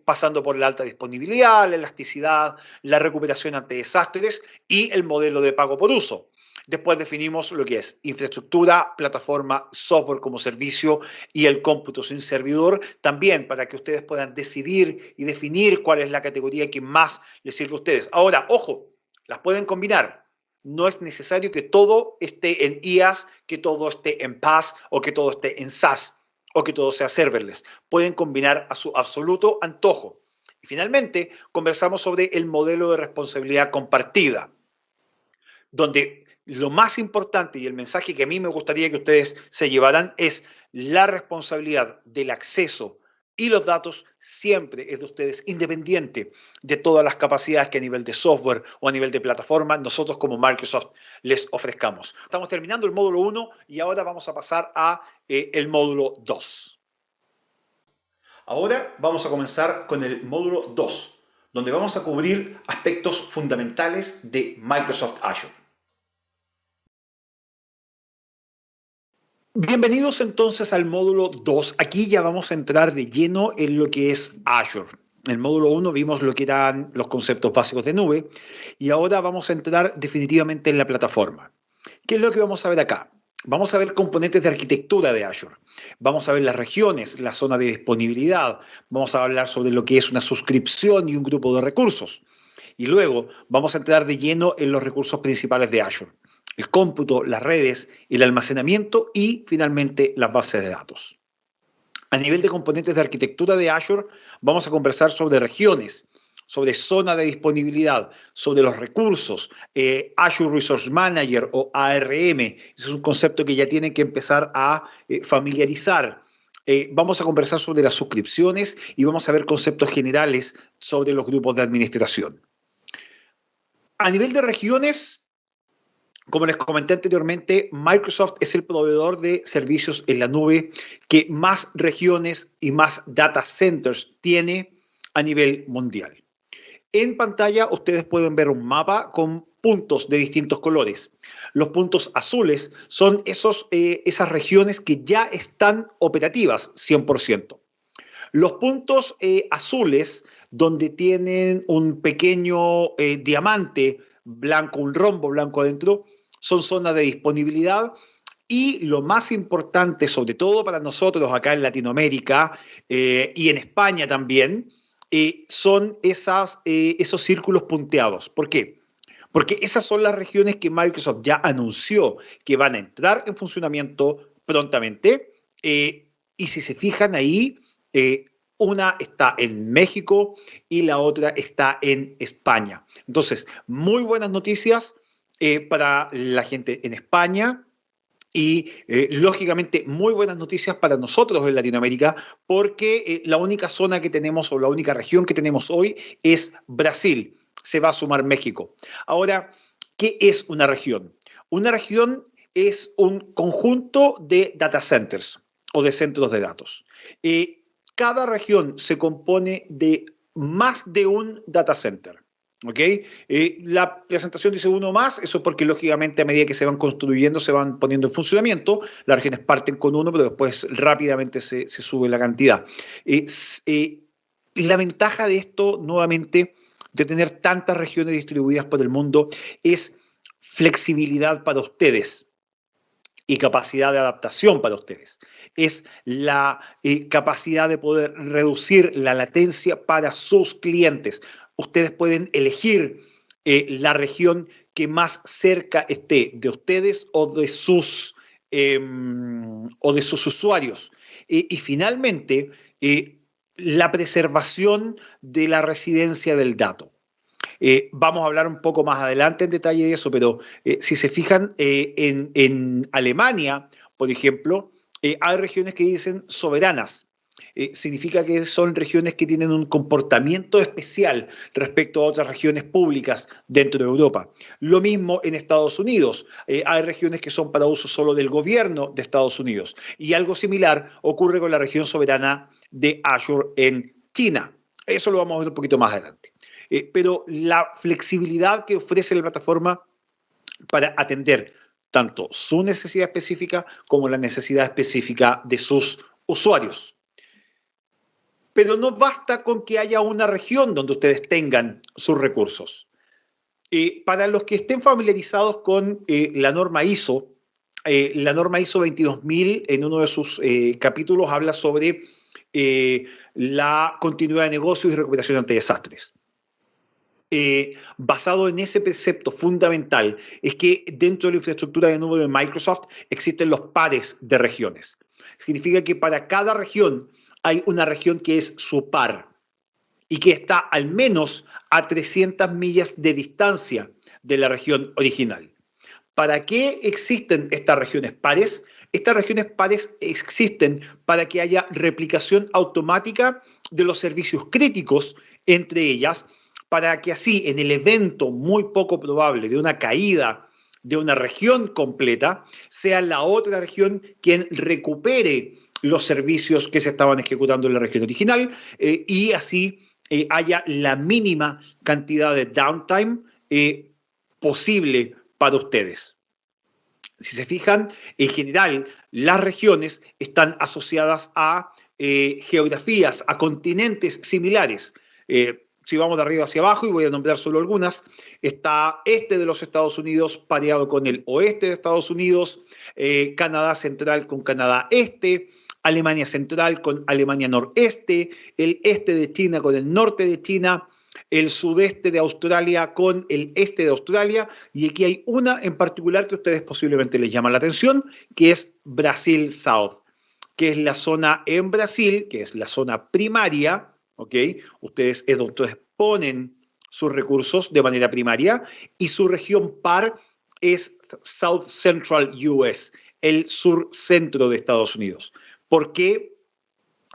pasando por la alta disponibilidad, la elasticidad, la recuperación ante desastres y el modelo de pago por uso. Después definimos lo que es infraestructura, plataforma, software como servicio y el cómputo sin servidor, también para que ustedes puedan decidir y definir cuál es la categoría que más les sirve a ustedes. Ahora, ojo, las pueden combinar. No es necesario que todo esté en IaaS, que todo esté en PaaS o que todo esté en SaaS o que todo sea serverless. Pueden combinar a su absoluto antojo. Y finalmente, conversamos sobre el modelo de responsabilidad compartida, donde lo más importante y el mensaje que a mí me gustaría que ustedes se llevaran es la responsabilidad del acceso y los datos siempre es de ustedes, independiente de todas las capacidades que a nivel de software o a nivel de plataforma nosotros como Microsoft les ofrezcamos. Estamos terminando el módulo 1 y ahora vamos a pasar a el módulo 2. Ahora vamos a comenzar con el módulo 2, donde vamos a cubrir aspectos fundamentales de Microsoft Azure. Bienvenidos entonces al módulo 2. Aquí ya vamos a entrar de lleno en lo que es Azure. En el módulo 1 vimos lo que eran los conceptos básicos de nube y ahora vamos a entrar definitivamente en la plataforma. ¿Qué es lo que vamos a ver acá? Vamos a ver componentes de arquitectura de Azure. Vamos a ver las regiones, la zona de disponibilidad. Vamos a hablar sobre lo que es una suscripción y un grupo de recursos. Y luego vamos a entrar de lleno en los recursos principales de Azure: el cómputo, las redes, el almacenamiento y finalmente las bases de datos. A nivel de componentes de arquitectura de Azure, vamos a conversar sobre regiones, sobre zona de disponibilidad, sobre los recursos, Azure Resource Manager o ARM. Ese es un concepto que ya tienen que empezar a familiarizar. Vamos a conversar sobre las suscripciones y vamos a ver conceptos generales sobre los grupos de administración. A nivel de regiones, como les comenté anteriormente, Microsoft es el proveedor de servicios en la nube que más regiones y más data centers tiene a nivel mundial. En pantalla ustedes pueden ver un mapa con puntos de distintos colores. Los puntos azules son esas regiones que ya están operativas 100%. Los puntos azules, donde tienen un pequeño diamante blanco, un rombo blanco adentro, son zonas de disponibilidad y lo más importante, sobre todo para nosotros acá en Latinoamérica y en España también, son esos círculos punteados. ¿Por qué? Porque esas son las regiones que Microsoft ya anunció que van a entrar en funcionamiento prontamente y si se fijan ahí, Una está en México y la otra está en España. Entonces, muy buenas noticias para la gente en España. Y lógicamente muy buenas noticias para nosotros en Latinoamérica porque la única zona que tenemos o la única región que tenemos hoy es Brasil. Se va a sumar México. Ahora, ¿qué es una región? Una región es un conjunto de data centers o de centros de datos. Cada región se compone de más de un data center. ¿Ok? La presentación dice uno más, eso es porque lógicamente a medida que se van construyendo se van poniendo en funcionamiento, las regiones parten con uno, pero después rápidamente se sube la cantidad. La ventaja de esto, nuevamente, de tener tantas regiones distribuidas por el mundo, es flexibilidad para ustedes y capacidad de adaptación para ustedes. Es la capacidad de poder reducir la latencia para sus clientes. Ustedes pueden elegir la región que más cerca esté de ustedes o de sus usuarios. Y finalmente, la preservación de la residencia del dato. Vamos a hablar un poco más adelante en detalle de eso, pero si se fijan, en Alemania, por ejemplo, hay regiones que dicen soberanas. Significa que son regiones que tienen un comportamiento especial respecto a otras regiones públicas dentro de Europa. Lo mismo en Estados Unidos. Hay regiones que son para uso solo del gobierno de Estados Unidos. Y algo similar ocurre con la región soberana de Azure en China. Eso lo vamos a ver un poquito más adelante. Pero la flexibilidad que ofrece la plataforma para atender tanto su necesidad específica como la necesidad específica de sus usuarios. Pero no basta con que haya una región donde ustedes tengan sus recursos. Para los que estén familiarizados con la norma ISO 22000 en uno de sus capítulos habla sobre la continuidad de negocios y recuperación ante desastres. Basado en ese precepto fundamental es que dentro de la infraestructura de nube de Microsoft existen los pares de regiones. Significa que para cada región hay una región que es su par y que está al menos a 300 millas de distancia de la región original. ¿Para qué existen estas regiones pares? Estas regiones pares existen para que haya replicación automática de los servicios críticos entre ellas, para que así en el evento muy poco probable de una caída de una región completa, sea la otra región quien recupere los servicios que se estaban ejecutando en la región original y así haya la mínima cantidad de downtime posible para ustedes. Si se fijan, en general, las regiones están asociadas a geografías, a continentes similares. Si vamos de arriba hacia abajo, y voy a nombrar solo algunas, está este de los Estados Unidos pareado con el oeste de Estados Unidos, Canadá central con Canadá este, Alemania central con Alemania noreste, el este de China con el norte de China, el sudeste de Australia con el este de Australia, y aquí hay una en particular que a ustedes posiblemente les llama la atención, que es Brasil South, que es la zona en Brasil, que es la zona primaria, ¿ok? Ustedes es donde ustedes ponen sus recursos de manera primaria, y su región par es South Central US, el sur centro de Estados Unidos. ¿Por qué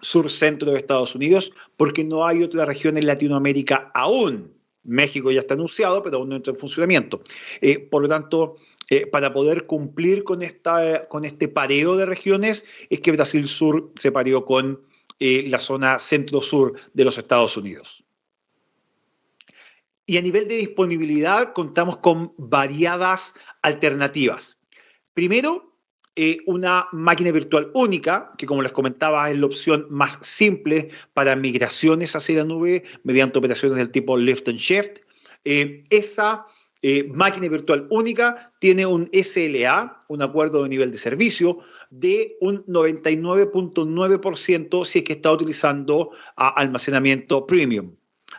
sur-centro de Estados Unidos? Porque no hay otra región en Latinoamérica aún. México ya está anunciado, pero aún no entra en funcionamiento. Por lo tanto, para poder cumplir con este pareo de regiones, es que Brasil Sur se pareó con la zona centro-sur de los Estados Unidos. Y a nivel de disponibilidad, contamos con variadas alternativas. Primero, una máquina virtual única, que como les comentaba es la opción más simple para migraciones hacia la nube mediante operaciones del tipo lift and shift. Esa máquina virtual única tiene un SLA, un acuerdo de nivel de servicio, de un 99.9% si es que está utilizando almacenamiento premium.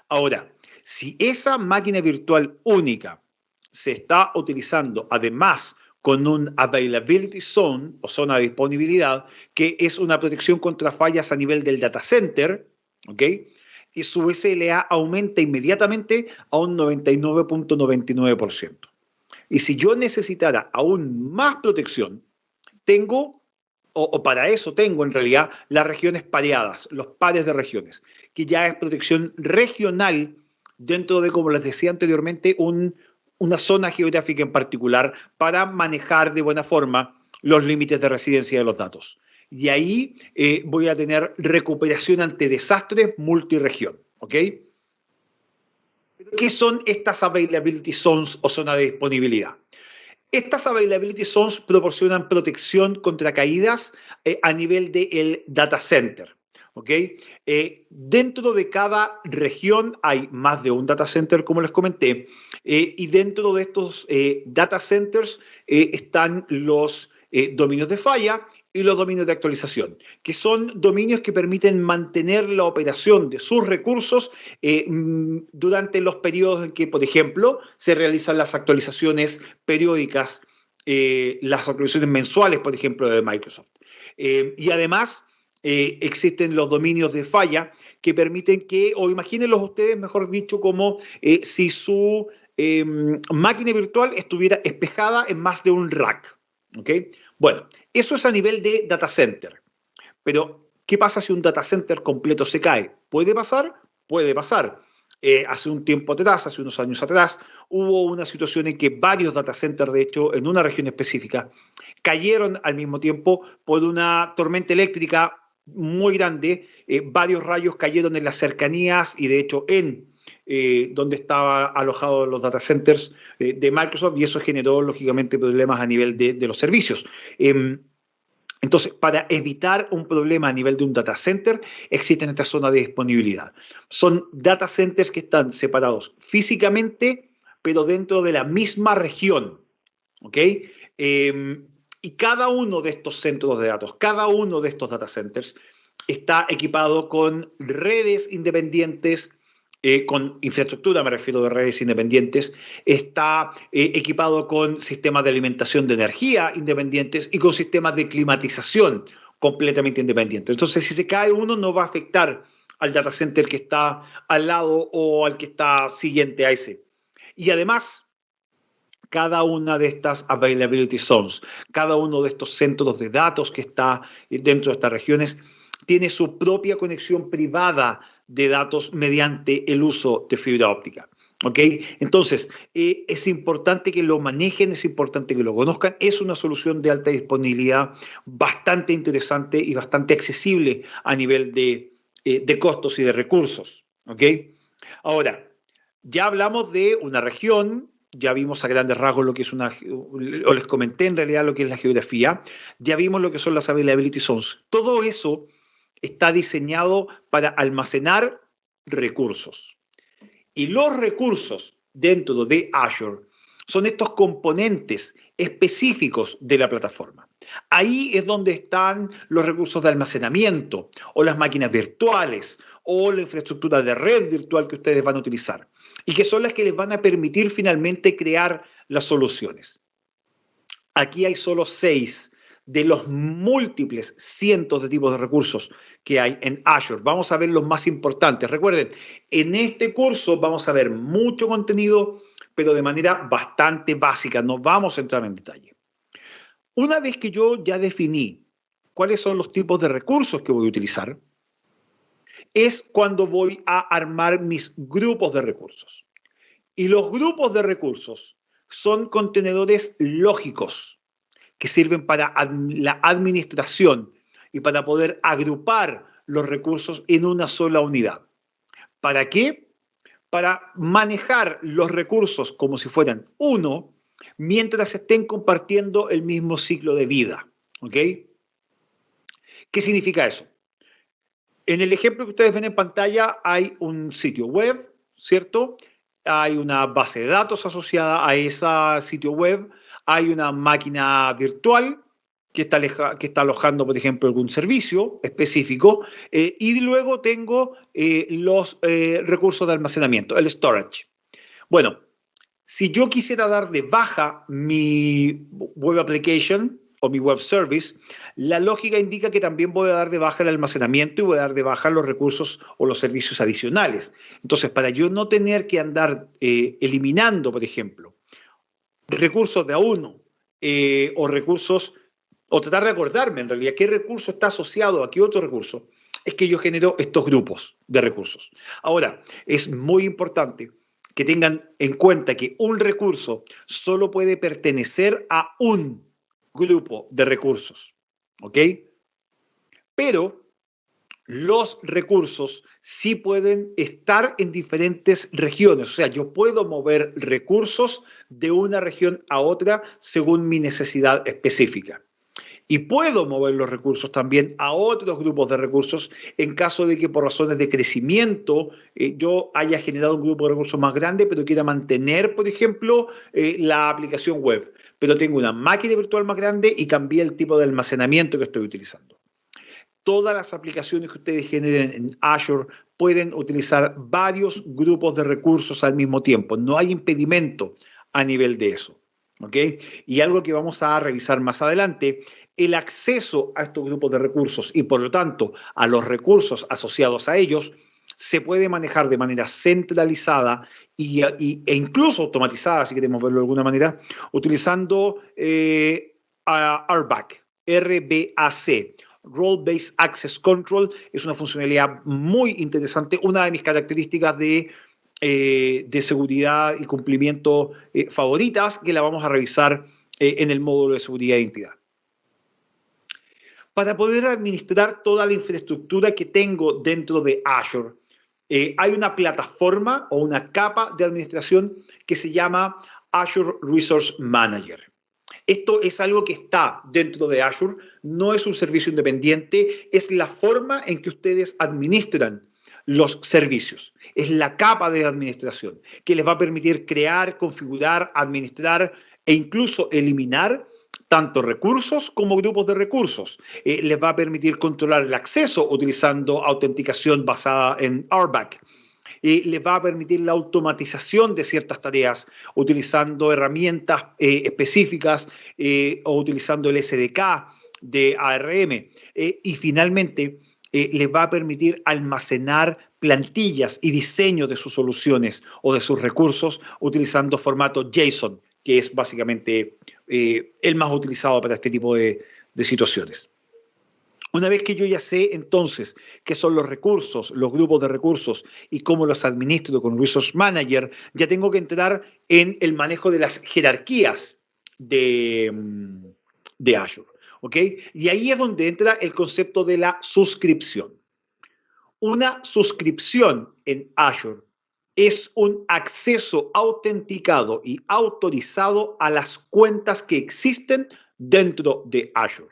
Ahora, si esa máquina virtual única se está utilizando además con un availability zone o zona de disponibilidad, que es una protección contra fallas a nivel del data center, ¿ok? Y su SLA aumenta inmediatamente a un 99.99%. Y si yo necesitara aún más protección, tengo, o para eso tengo en realidad, las regiones pareadas, los pares de regiones, que ya es protección regional dentro de, como les decía anteriormente, una zona geográfica en particular para manejar de buena forma los límites de residencia de los datos. Y ahí voy a tener recuperación ante desastres multiregión, ¿ok? ¿Qué son estas availability zones o zona de disponibilidad? Estas availability zones proporcionan protección contra caídas a nivel del data center. ¿Okay? Dentro de cada región hay más de un data center, como les comenté, y dentro de estos data centers están los dominios de falla y los dominios de actualización, que son dominios que permiten mantener la operación de sus recursos durante los periodos en que, por ejemplo, se realizan las actualizaciones periódicas, las actualizaciones mensuales, por ejemplo, de Microsoft. Y además, existen los dominios de falla que permiten que, o imagínenlos ustedes, mejor dicho, como si su máquina virtual estuviera espejada en más de un rack. ¿Okay? Bueno, eso es a nivel de data center. Pero, ¿qué pasa si un data center completo se cae? ¿Puede pasar? Puede pasar. Hace un tiempo atrás, hace unos años atrás, hubo una situación en que varios data centers, de hecho, en una región específica, cayeron al mismo tiempo por una tormenta eléctrica muy grande. Varios rayos cayeron en las cercanías y, de hecho, en donde estaban alojados los data centers de Microsoft, y eso generó, lógicamente, problemas a nivel de los servicios. Entonces, para evitar un problema a nivel de un data center, existen estas zonas de disponibilidad. Son data centers que están separados físicamente, pero dentro de la misma región. ¿Ok? Y cada uno de estos centros de datos, cada uno de estos data centers, está equipado con redes independientes, con infraestructura, me refiero de redes independientes, está equipado con sistemas de alimentación de energía independientes y con sistemas de climatización completamente independientes. Entonces, si se cae uno, no va a afectar al data center que está al lado o al que está siguiente a ese. Y además, cada una de estas availability zones, cada uno de estos centros de datos que está dentro de estas regiones, tiene su propia conexión privada de datos mediante el uso de fibra óptica. ¿Ok? Entonces, es importante que lo manejen, es importante que lo conozcan. Es una solución de alta disponibilidad bastante interesante y bastante accesible a nivel de costos y de recursos. ¿Ok? Ahora, ya hablamos de una región, ya vimos a grandes rasgos lo que es o les comenté en realidad lo que es la geografía, ya vimos lo que son las availability zones. Todo eso está diseñado para almacenar recursos. Y los recursos dentro de Azure son estos componentes específicos de la plataforma. Ahí es donde están los recursos de almacenamiento, o las máquinas virtuales, o la infraestructura de red virtual que ustedes van a utilizar, y que son las que les van a permitir finalmente crear las soluciones. Aquí hay solo 6 de los múltiples cientos de tipos de recursos que hay en Azure. Vamos a ver los más importantes. Recuerden, en este curso vamos a ver mucho contenido, pero de manera bastante básica. No vamos a entrar en detalle. Una vez que yo ya definí cuáles son los tipos de recursos que voy a utilizar, es cuando voy a armar mis grupos de recursos. Y los grupos de recursos son contenedores lógicos que sirven para la administración y para poder agrupar los recursos en una sola unidad. ¿Para qué? Para manejar los recursos como si fueran uno, mientras estén compartiendo el mismo ciclo de vida. ¿Ok? ¿Qué significa eso? En el ejemplo que ustedes ven en pantalla hay un sitio web, ¿cierto? Hay una base de datos asociada a ese sitio web, hay una máquina virtual que está alojando, por ejemplo, algún servicio específico, y luego tengo los recursos de almacenamiento, el storage. Bueno, Si yo quisiera dar de baja mi web application o mi web service, la lógica indica que también voy a dar de baja el almacenamiento y voy a dar de baja los recursos o los servicios adicionales. Entonces, para yo no tener que andar eliminando, por ejemplo, recursos de a uno o recursos, o tratar de acordarme en realidad qué recurso está asociado a qué otro recurso, es que yo genero estos grupos de recursos. Ahora, es muy importante que tengan en cuenta que un recurso solo puede pertenecer a un grupo de recursos, ¿ok? Pero los recursos sí pueden estar en diferentes regiones. O sea, yo puedo mover recursos de una región a otra según mi necesidad específica. Y puedo mover los recursos también a otros grupos de recursos en caso de que por razones de crecimiento yo haya generado un grupo de recursos más grande, pero quiera mantener, por ejemplo, la aplicación web. Pero tengo una máquina virtual más grande y cambié el tipo de almacenamiento que estoy utilizando. Todas las aplicaciones que ustedes generen en Azure pueden utilizar varios grupos de recursos al mismo tiempo. No hay impedimento a nivel de eso. ¿Ok? Y algo que vamos a revisar más adelante, el acceso a estos grupos de recursos y por lo tanto a los recursos asociados a ellos se puede manejar de manera centralizada e incluso automatizada, si queremos verlo de alguna manera, utilizando RBAC, RBAC. Role Based Access Control es una funcionalidad muy interesante, una de mis características de seguridad y cumplimiento favoritas, que la vamos a revisar en el módulo de seguridad e identidad. Para poder administrar toda la infraestructura que tengo dentro de Azure, hay una plataforma o una capa de administración que se llama Azure Resource Manager. Esto es algo que está dentro de Azure, no es un servicio independiente, es la forma en que ustedes administran los servicios. Es la capa de administración que les va a permitir crear, configurar, administrar e incluso eliminar tanto recursos como grupos de recursos. Les va a permitir controlar el acceso utilizando autenticación basada en RBAC. Les va a permitir la automatización de ciertas tareas utilizando herramientas específicas o utilizando el SDK de ARM. Y finalmente, les va a permitir almacenar plantillas y diseños de sus soluciones o de sus recursos utilizando formato JSON, que es básicamente el más utilizado para este tipo de situaciones. Una vez que yo ya sé entonces qué son los recursos, los grupos de recursos y cómo los administro con Resource Manager, ya tengo que entrar en el manejo de las jerarquías de Azure. ¿Ok? Y ahí es donde entra el concepto de la suscripción. Una suscripción en Azure es un acceso autenticado y autorizado a las cuentas que existen dentro de Azure.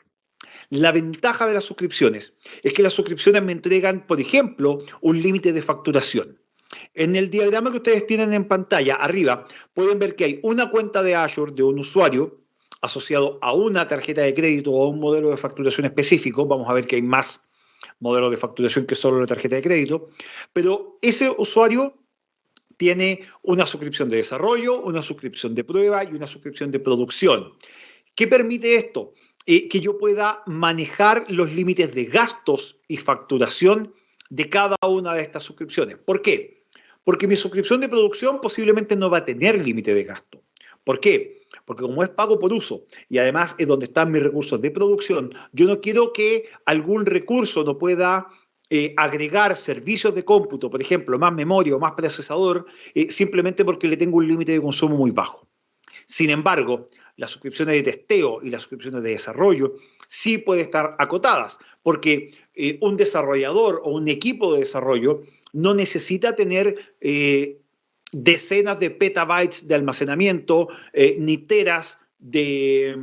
La ventaja de las suscripciones es que las suscripciones me entregan, por ejemplo, un límite de facturación. En el diagrama que ustedes tienen en pantalla, arriba, pueden ver que hay una cuenta de Azure de un usuario asociado a una tarjeta de crédito o a un modelo de facturación específico. Vamos a ver que hay más modelos de facturación que solo la tarjeta de crédito. Pero ese usuario tiene una suscripción de desarrollo, una suscripción de prueba y una suscripción de producción. ¿Qué permite esto? Que yo pueda manejar los límites de gastos y facturación de cada una de estas suscripciones. ¿Por qué? Porque mi suscripción de producción posiblemente no va a tener límite de gasto. ¿Por qué? Porque como es pago por uso y además es donde están mis recursos de producción, yo no quiero que algún recurso no pueda agregar servicios de cómputo, por ejemplo, más memoria o más procesador, simplemente porque le tengo un límite de consumo muy bajo. Sin embargo, las suscripciones de testeo y las suscripciones de desarrollo sí pueden estar acotadas, porque un desarrollador o un equipo de desarrollo no necesita tener decenas de petabytes de almacenamiento, ni teras de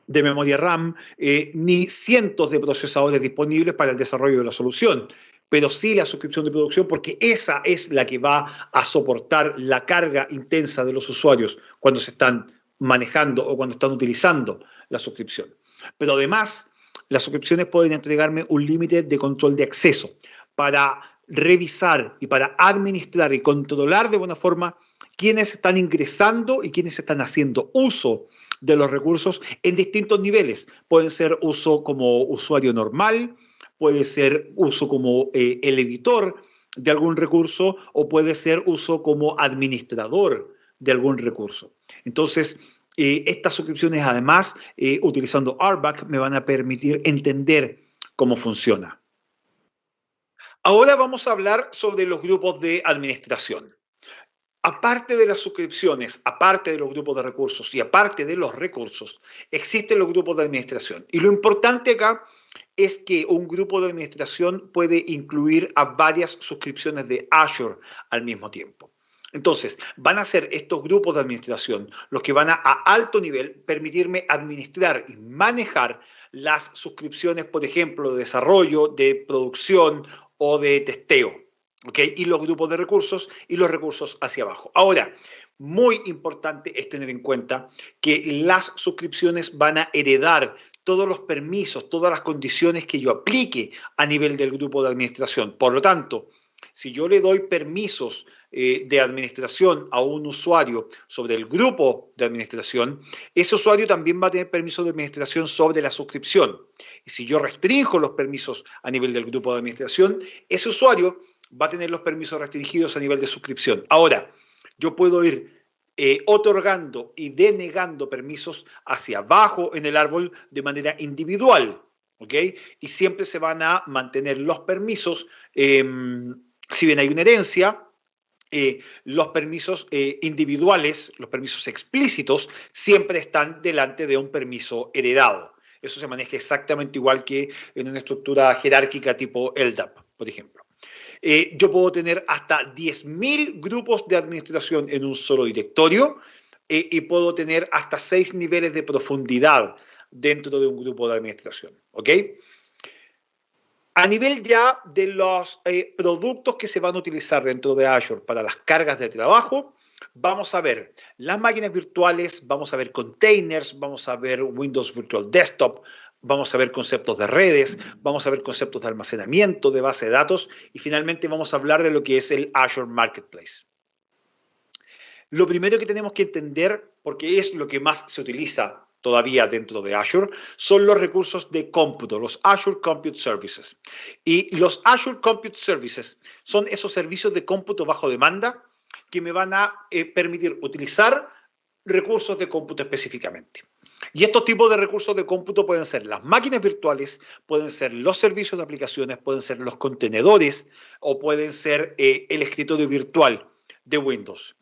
memoria RAM, ni cientos de procesadores disponibles para el desarrollo de la solución, pero sí la suscripción de producción, porque esa es la que va a soportar la carga intensa de los usuarios cuando se están manejando o cuando están utilizando la suscripción. Pero además, las suscripciones pueden entregarme un límite de control de acceso para revisar y para administrar y controlar de buena forma quiénes están ingresando y quiénes están haciendo uso de los recursos en distintos niveles. Pueden ser uso como usuario normal, puede ser uso como el editor de algún recurso o puede ser uso como administrador de algún recurso. Entonces, estas suscripciones además, utilizando RBAC, me van a permitir entender cómo funciona. Ahora vamos a hablar sobre los grupos de administración. Aparte de las suscripciones, aparte de los grupos de recursos y aparte de los recursos, existen los grupos de administración. Y lo importante acá es que un grupo de administración puede incluir a varias suscripciones de Azure al mismo tiempo. Entonces, van a ser estos grupos de administración los que van a alto nivel permitirme administrar y manejar las suscripciones, por ejemplo, de desarrollo, de producción o de testeo. ¿Okay? Y los grupos de recursos y los recursos hacia abajo. Ahora, muy importante es tener en cuenta que las suscripciones van a heredar todos los permisos, todas las condiciones que yo aplique a nivel del grupo de administración. Por lo tanto, si yo le doy permisos de administración a un usuario sobre el grupo de administración, ese usuario también va a tener permisos de administración sobre la suscripción. Y si yo restringo los permisos a nivel del grupo de administración, ese usuario va a tener los permisos restringidos a nivel de suscripción. Ahora, yo puedo ir otorgando y denegando permisos hacia abajo en el árbol de manera individual, ¿ok? Y siempre se van a mantener los permisos, si bien hay una herencia, los permisos individuales, los permisos explícitos, siempre están delante de un permiso heredado. Eso se maneja exactamente igual que en una estructura jerárquica tipo LDAP, por ejemplo. Yo puedo tener hasta 10.000 grupos de administración en un solo directorio y puedo tener hasta 6 niveles de profundidad dentro de un grupo de administración. ¿Ok? A nivel ya de los productos que se van a utilizar dentro de Azure para las cargas de trabajo, vamos a ver las máquinas virtuales, vamos a ver containers, vamos a ver Windows Virtual Desktop, vamos a ver conceptos de redes, vamos a ver conceptos de almacenamiento, de base de datos y finalmente vamos a hablar de lo que es el Azure Marketplace. Lo primero que tenemos que entender, porque es lo que más se utiliza todavía dentro de Azure, son los recursos de cómputo, los Azure Compute Services. Y los Azure Compute Services son esos servicios de cómputo bajo demanda que me van a permitir utilizar recursos de cómputo específicamente. Y estos tipos de recursos de cómputo pueden ser las máquinas virtuales, pueden ser los servicios de aplicaciones, pueden ser los contenedores o pueden ser el escritorio virtual de Windows.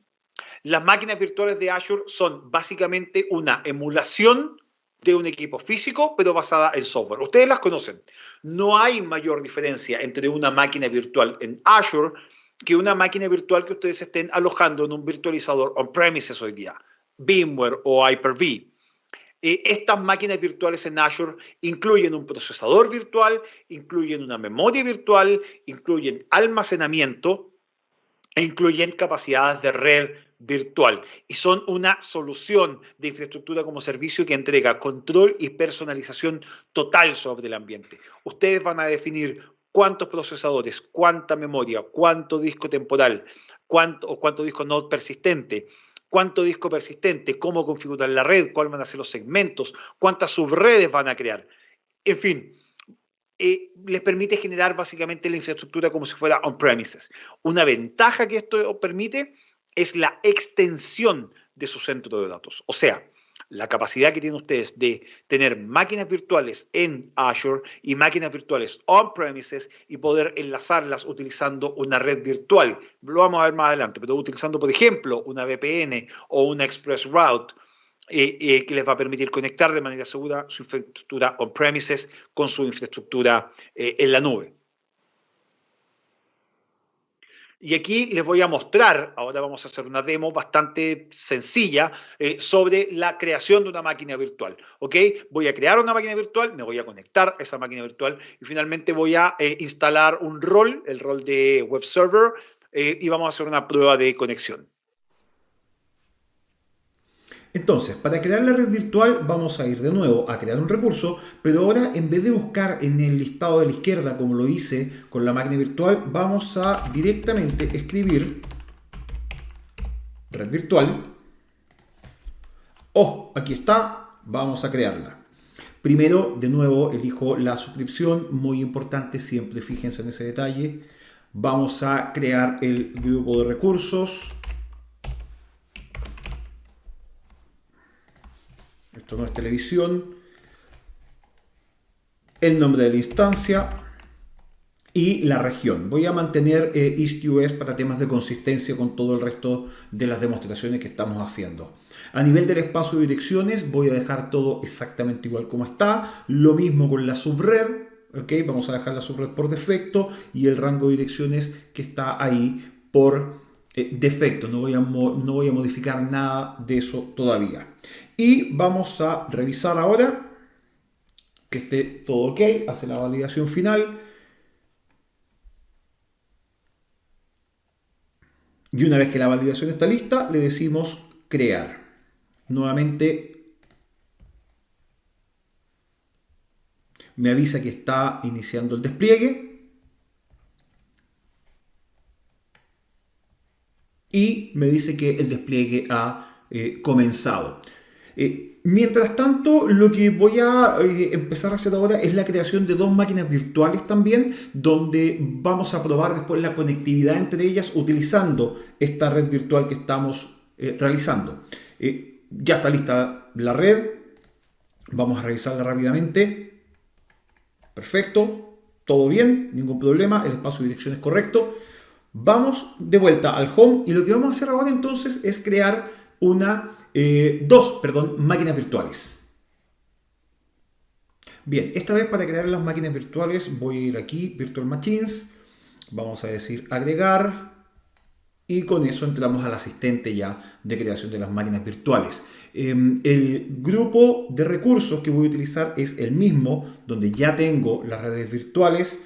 Las máquinas virtuales de Azure son básicamente una emulación de un equipo físico, pero basada en software. Ustedes las conocen. No hay mayor diferencia entre una máquina virtual en Azure que una máquina virtual que ustedes estén alojando en un virtualizador on-premises hoy día, VMware o Hyper-V. Estas máquinas virtuales en Azure incluyen un procesador virtual, incluyen una memoria virtual, incluyen almacenamiento e incluyen capacidades de red virtual. Y son una solución de infraestructura como servicio que entrega control y personalización total sobre el ambiente. Ustedes van a definir cuántos procesadores, cuánta memoria, cuánto disco temporal, cuánto disco no persistente, cuánto disco persistente, cómo configurar la red, cuáles van a ser los segmentos, cuántas subredes van a crear. En fin, les permite generar básicamente la infraestructura como si fuera on-premises. Una ventaja que esto permite es la extensión de su centro de datos. O sea, la capacidad que tienen ustedes de tener máquinas virtuales en Azure y máquinas virtuales on-premises y poder enlazarlas utilizando una red virtual. Lo vamos a ver más adelante, pero utilizando, por ejemplo, una VPN o una ExpressRoute que les va a permitir conectar de manera segura su infraestructura on-premises con su infraestructura en la nube. Y aquí les voy a mostrar, ahora vamos a hacer una demo bastante sencilla sobre la creación de una máquina virtual. ¿Ok? Voy a crear una máquina virtual, me voy a conectar a esa máquina virtual y finalmente voy a instalar un rol, el rol de web server, y vamos a hacer una prueba de conexión. Entonces, para crear la red virtual vamos a ir de nuevo a crear un recurso, pero ahora en vez de buscar en el listado de la izquierda como lo hice con la máquina virtual, vamos a directamente escribir red virtual. Oh, aquí está, vamos a crearla. Primero, de nuevo, elijo la suscripción, muy importante, siempre fíjense en ese detalle. Vamos a crear el grupo de recursos. Esto no es televisión. El nombre de la instancia y la región. Voy a mantener East US para temas de consistencia con todo el resto de las demostraciones que estamos haciendo. A nivel del espacio de direcciones voy a dejar todo exactamente igual como está. Lo mismo con la subred. ¿Okay? Vamos a dejar la subred por defecto y el rango de direcciones que está ahí por defecto. No voy a modificar nada de eso todavía. Y vamos a revisar ahora que esté todo ok. Hace la validación final. Y una vez que la validación está lista, le decimos crear. Nuevamente me avisa que está iniciando el despliegue. Y me dice que el despliegue ha comenzado. Mientras tanto, lo que voy a empezar a hacer ahora es la creación de dos máquinas virtuales también, donde vamos a probar después la conectividad entre ellas utilizando esta red virtual que estamos realizando. Ya está lista la red, vamos a revisarla rápidamente. Perfecto, todo bien, ningún problema, el espacio de dirección es correcto. Vamos de vuelta al home y lo que vamos a hacer ahora entonces es crear dos máquinas virtuales. Bien, esta vez para crear las máquinas virtuales voy a ir aquí, Virtual Machines, vamos a decir agregar y con eso entramos al asistente ya de creación de las máquinas virtuales. El grupo de recursos que voy a utilizar es el mismo, donde ya tengo las redes virtuales,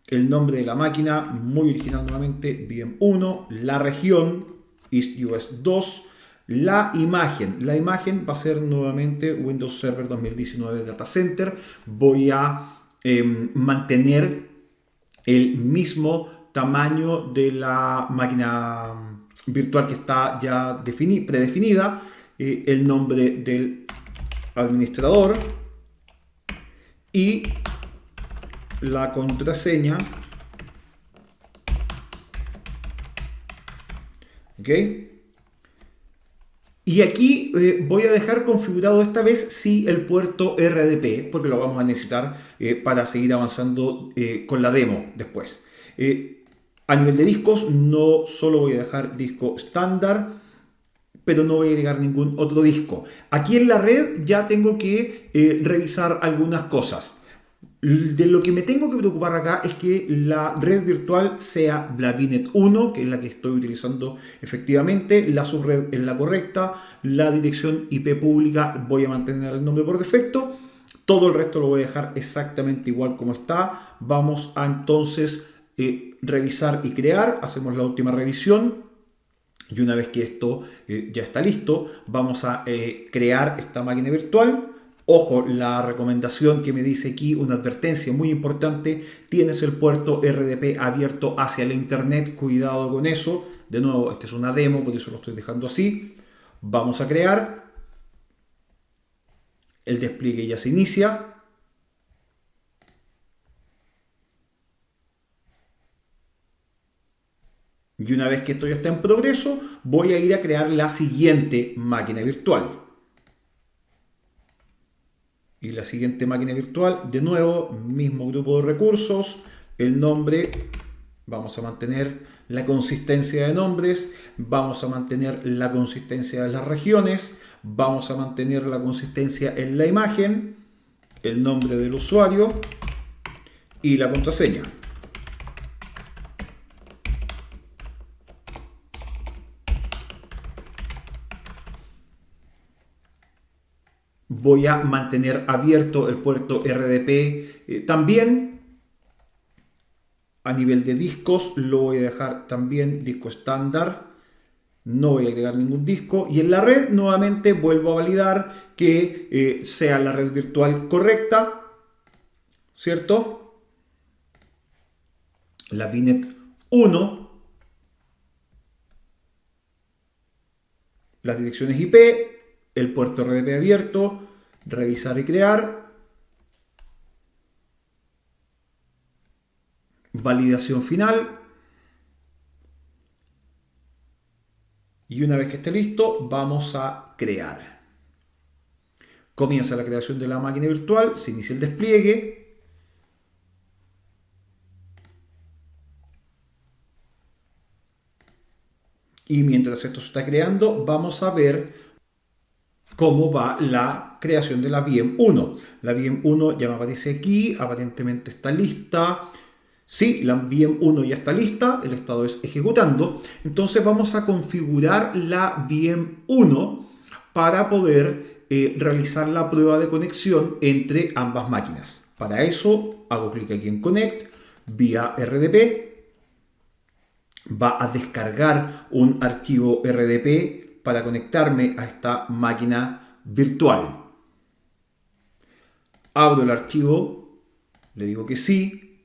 el nombre de la máquina, muy original nuevamente, VM1, la región, East US 2, la imagen va a ser nuevamente Windows Server 2019 Data Center. Voy a mantener el mismo tamaño de la máquina virtual que está ya predefinida, el nombre del administrador y la contraseña. ¿Ok? Y aquí voy a dejar configurado esta vez sí el puerto RDP, porque lo vamos a necesitar para seguir avanzando con la demo después. A nivel de discos, no solo voy a dejar disco estándar, pero no voy a agregar ningún otro disco. Aquí en la red ya tengo que revisar algunas cosas. De lo que me tengo que preocupar acá es que la red virtual sea la VNet 1, que es la que estoy utilizando efectivamente, la subred es la correcta, la dirección IP pública voy a mantener el nombre por defecto, todo el resto lo voy a dejar exactamente igual como está. Vamos a entonces revisar y crear, hacemos la última revisión. Y una vez que esto ya está listo, vamos a crear esta máquina virtual. Ojo, la recomendación que me dice aquí, una advertencia muy importante, tienes el puerto RDP abierto hacia el internet, cuidado con eso. De nuevo, esta es una demo, por eso lo estoy dejando así. Vamos a crear. El despliegue ya se inicia. Y una vez que esto ya está en progreso, voy a ir a crear la siguiente máquina virtual. Y la siguiente máquina virtual, de nuevo, mismo grupo de recursos, el nombre, vamos a mantener la consistencia de nombres, vamos a mantener la consistencia de las regiones, vamos a mantener la consistencia en la imagen, el nombre del usuario y la contraseña. Voy a mantener abierto el puerto RDP también. A nivel de discos lo voy a dejar también disco estándar. No voy a agregar ningún disco. Y en la red nuevamente vuelvo a validar que sea la red virtual correcta. ¿Cierto? La VNet 1. las direcciones IP, el puerto RDP abierto, revisar y crear, validación final. Y una vez que esté listo, vamos a crear. Comienza la creación de la máquina virtual, se inicia el despliegue. Y mientras esto se está creando, vamos a ver cómo va la creación de la VM 1. La VM 1 ya me aparece aquí, aparentemente está lista. Sí, la VM 1 ya está lista, el estado es ejecutando. Entonces vamos a configurar la VM 1 para poder realizar la prueba de conexión entre ambas máquinas. Para eso hago clic aquí en Connect, vía RDP. Va a descargar un archivo RDP para conectarme a esta máquina virtual. Abro el archivo, le digo que sí.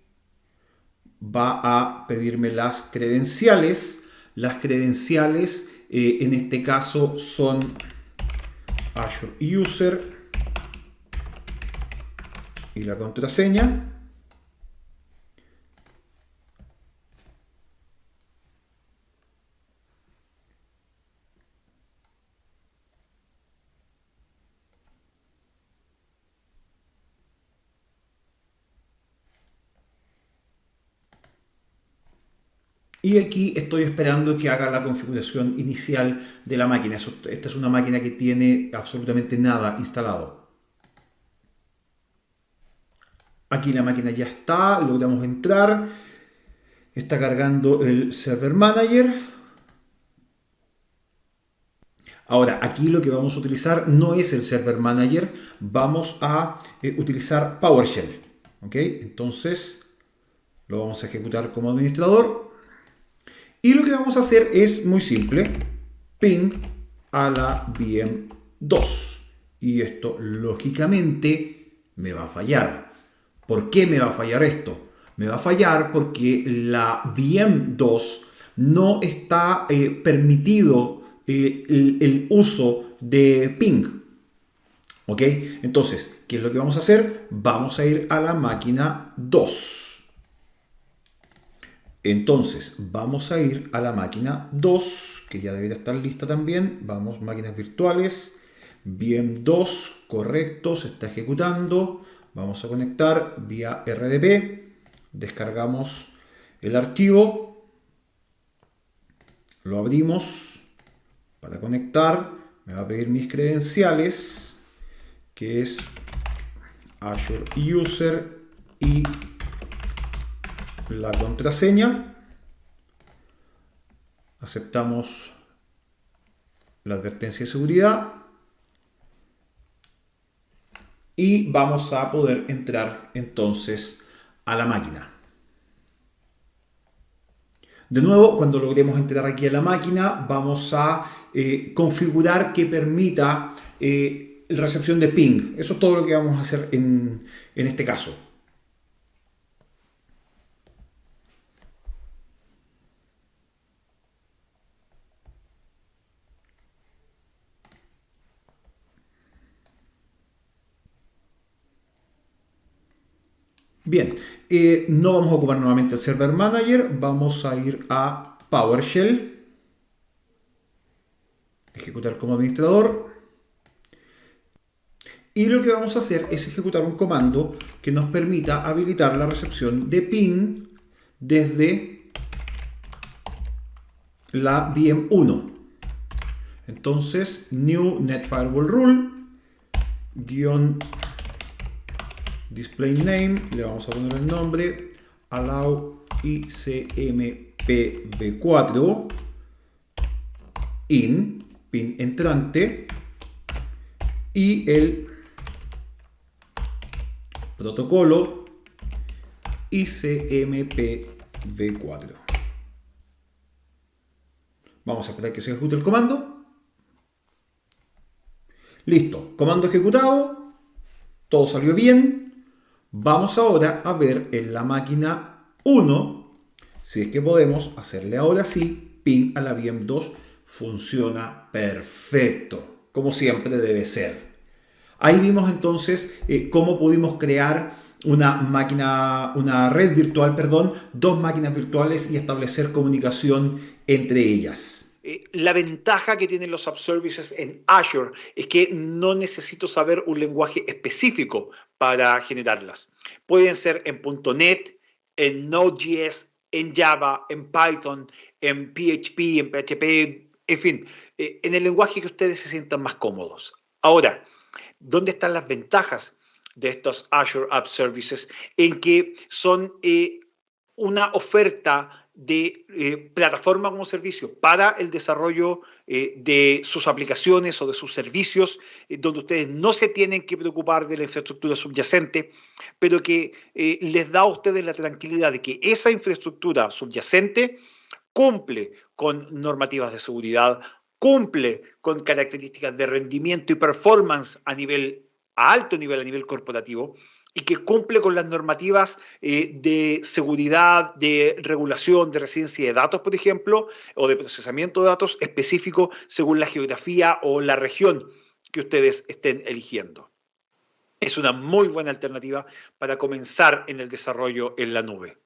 Va a pedirme las credenciales. Las credenciales en este caso son Azure User y la contraseña. Y aquí estoy esperando que haga la configuración inicial de la máquina. Esta es una máquina que tiene absolutamente nada instalado. Aquí la máquina ya está, logramos entrar. Está cargando el Server Manager. Ahora, aquí lo que vamos a utilizar no es el Server Manager, vamos a utilizar PowerShell. ¿Ok? Entonces, lo vamos a ejecutar como administrador. Y lo que vamos a hacer es muy simple, ping a la VM 2. Y esto lógicamente me va a fallar. ¿Por qué me va a fallar esto? Me va a fallar porque la VM 2 no está permitido el uso de ping. ¿Ok? Entonces, ¿qué es lo que vamos a hacer? Vamos a ir a la máquina 2. Entonces, vamos a ir a la máquina 2, que ya debería estar lista también. Vamos, máquinas virtuales. VM 2, correcto, se está ejecutando. Vamos a conectar vía RDP. Descargamos el archivo. Lo abrimos para conectar. Me va a pedir mis credenciales, que es Azure User y la contraseña. Aceptamos la advertencia de seguridad y vamos a poder entrar entonces a la máquina. De nuevo, cuando logremos entrar aquí a la máquina, vamos a configurar que permita recepción de ping. Eso es todo lo que vamos a hacer en este caso. Bien, no vamos a ocupar nuevamente el Server Manager, vamos a ir a PowerShell, ejecutar como administrador, y lo que vamos a hacer es ejecutar un comando que nos permita habilitar la recepción de ping desde la VM 1. Entonces, new net firewall rule, display name, le vamos a poner el nombre, allow ICMPv4 in, pin entrante, y el protocolo ICMPv4. Vamos a esperar que se ejecute el comando. Listo, comando ejecutado, todo salió bien. Vamos ahora a ver en la máquina 1 si es que podemos hacerle ahora sí ping a la VM 2 funciona perfecto, como siempre debe ser. Ahí vimos entonces cómo pudimos crear una red virtual, perdón, dos máquinas virtuales y establecer comunicación entre ellas. La ventaja que tienen los app services en Azure es que no necesito saber un lenguaje específico para generarlas. Pueden ser en .NET, en Node.js, en Java, en Python, en PHP, en PHP, en fin, en el lenguaje que ustedes se sientan más cómodos. Ahora, ¿dónde están las ventajas de estos Azure App Services? En que son una oferta de plataforma como servicio para el desarrollo de sus aplicaciones o de sus servicios, donde ustedes no se tienen que preocupar de la infraestructura subyacente, pero que les da a ustedes la tranquilidad de que esa infraestructura subyacente cumple con normativas de seguridad, cumple con características de rendimiento y performance a alto nivel, a nivel corporativo, y que cumple con las normativas de seguridad, de regulación, de residencia de datos, por ejemplo, o de procesamiento de datos específico según la geografía o la región que ustedes estén eligiendo. Es una muy buena alternativa para comenzar en el desarrollo en la nube.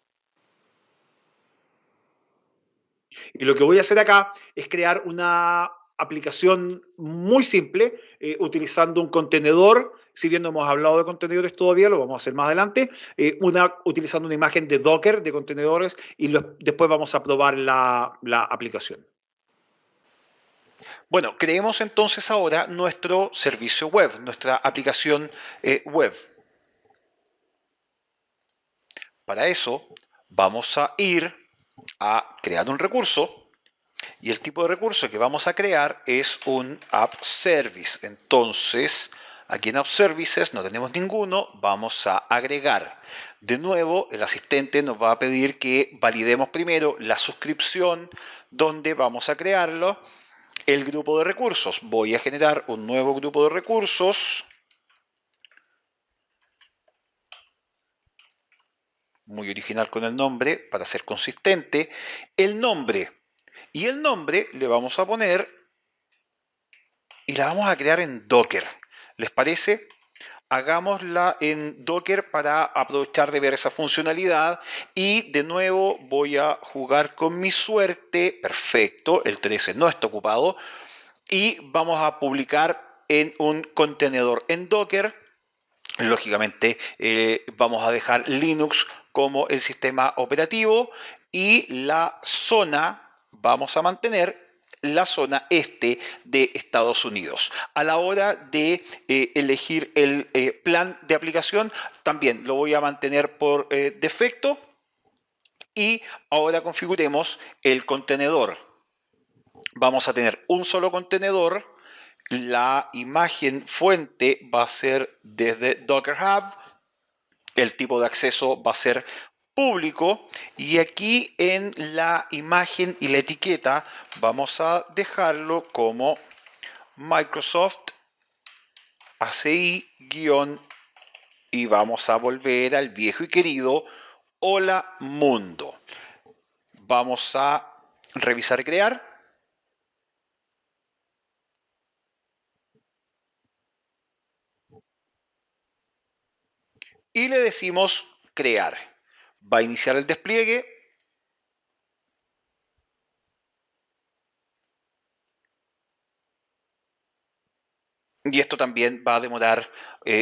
Y lo que voy a hacer acá es crear una aplicación muy simple utilizando un contenedor. Si bien no hemos hablado de contenedores todavía, lo vamos a hacer más adelante, utilizando una imagen de Docker de contenedores y después vamos a probar la aplicación. Bueno, creemos entonces ahora nuestro servicio web, nuestra aplicación web. Para eso vamos a ir a crear un recurso. Y el tipo de recurso que vamos a crear es un App Service. Entonces, aquí en App Services no tenemos ninguno, vamos a agregar. De nuevo, el asistente nos va a pedir que validemos primero la suscripción donde vamos a crearlo. El grupo de recursos. Voy a generar un nuevo grupo de recursos. Muy original con el nombre para ser consistente. El nombre. Y el nombre le vamos a poner y la vamos a crear en Docker. ¿Les parece? Hagámosla en Docker para aprovechar de ver esa funcionalidad y de nuevo voy a jugar con mi suerte. Perfecto, el 13 no está ocupado y vamos a publicar en un contenedor en Docker. Lógicamente vamos a dejar Linux como el sistema operativo y la zona vamos a mantener la zona este de Estados Unidos. A la hora de elegir el plan de aplicación, también lo voy a mantener por defecto. Y ahora configuremos el contenedor. Vamos a tener un solo contenedor. La imagen fuente va a ser desde Docker Hub. El tipo de acceso va a ser público y aquí en la imagen y la etiqueta vamos a dejarlo como Microsoft ACI- y vamos a volver al viejo y querido Hola Mundo. Vamos a revisar y crear. Y le decimos crear. Va a iniciar el despliegue. Y esto también va a demorar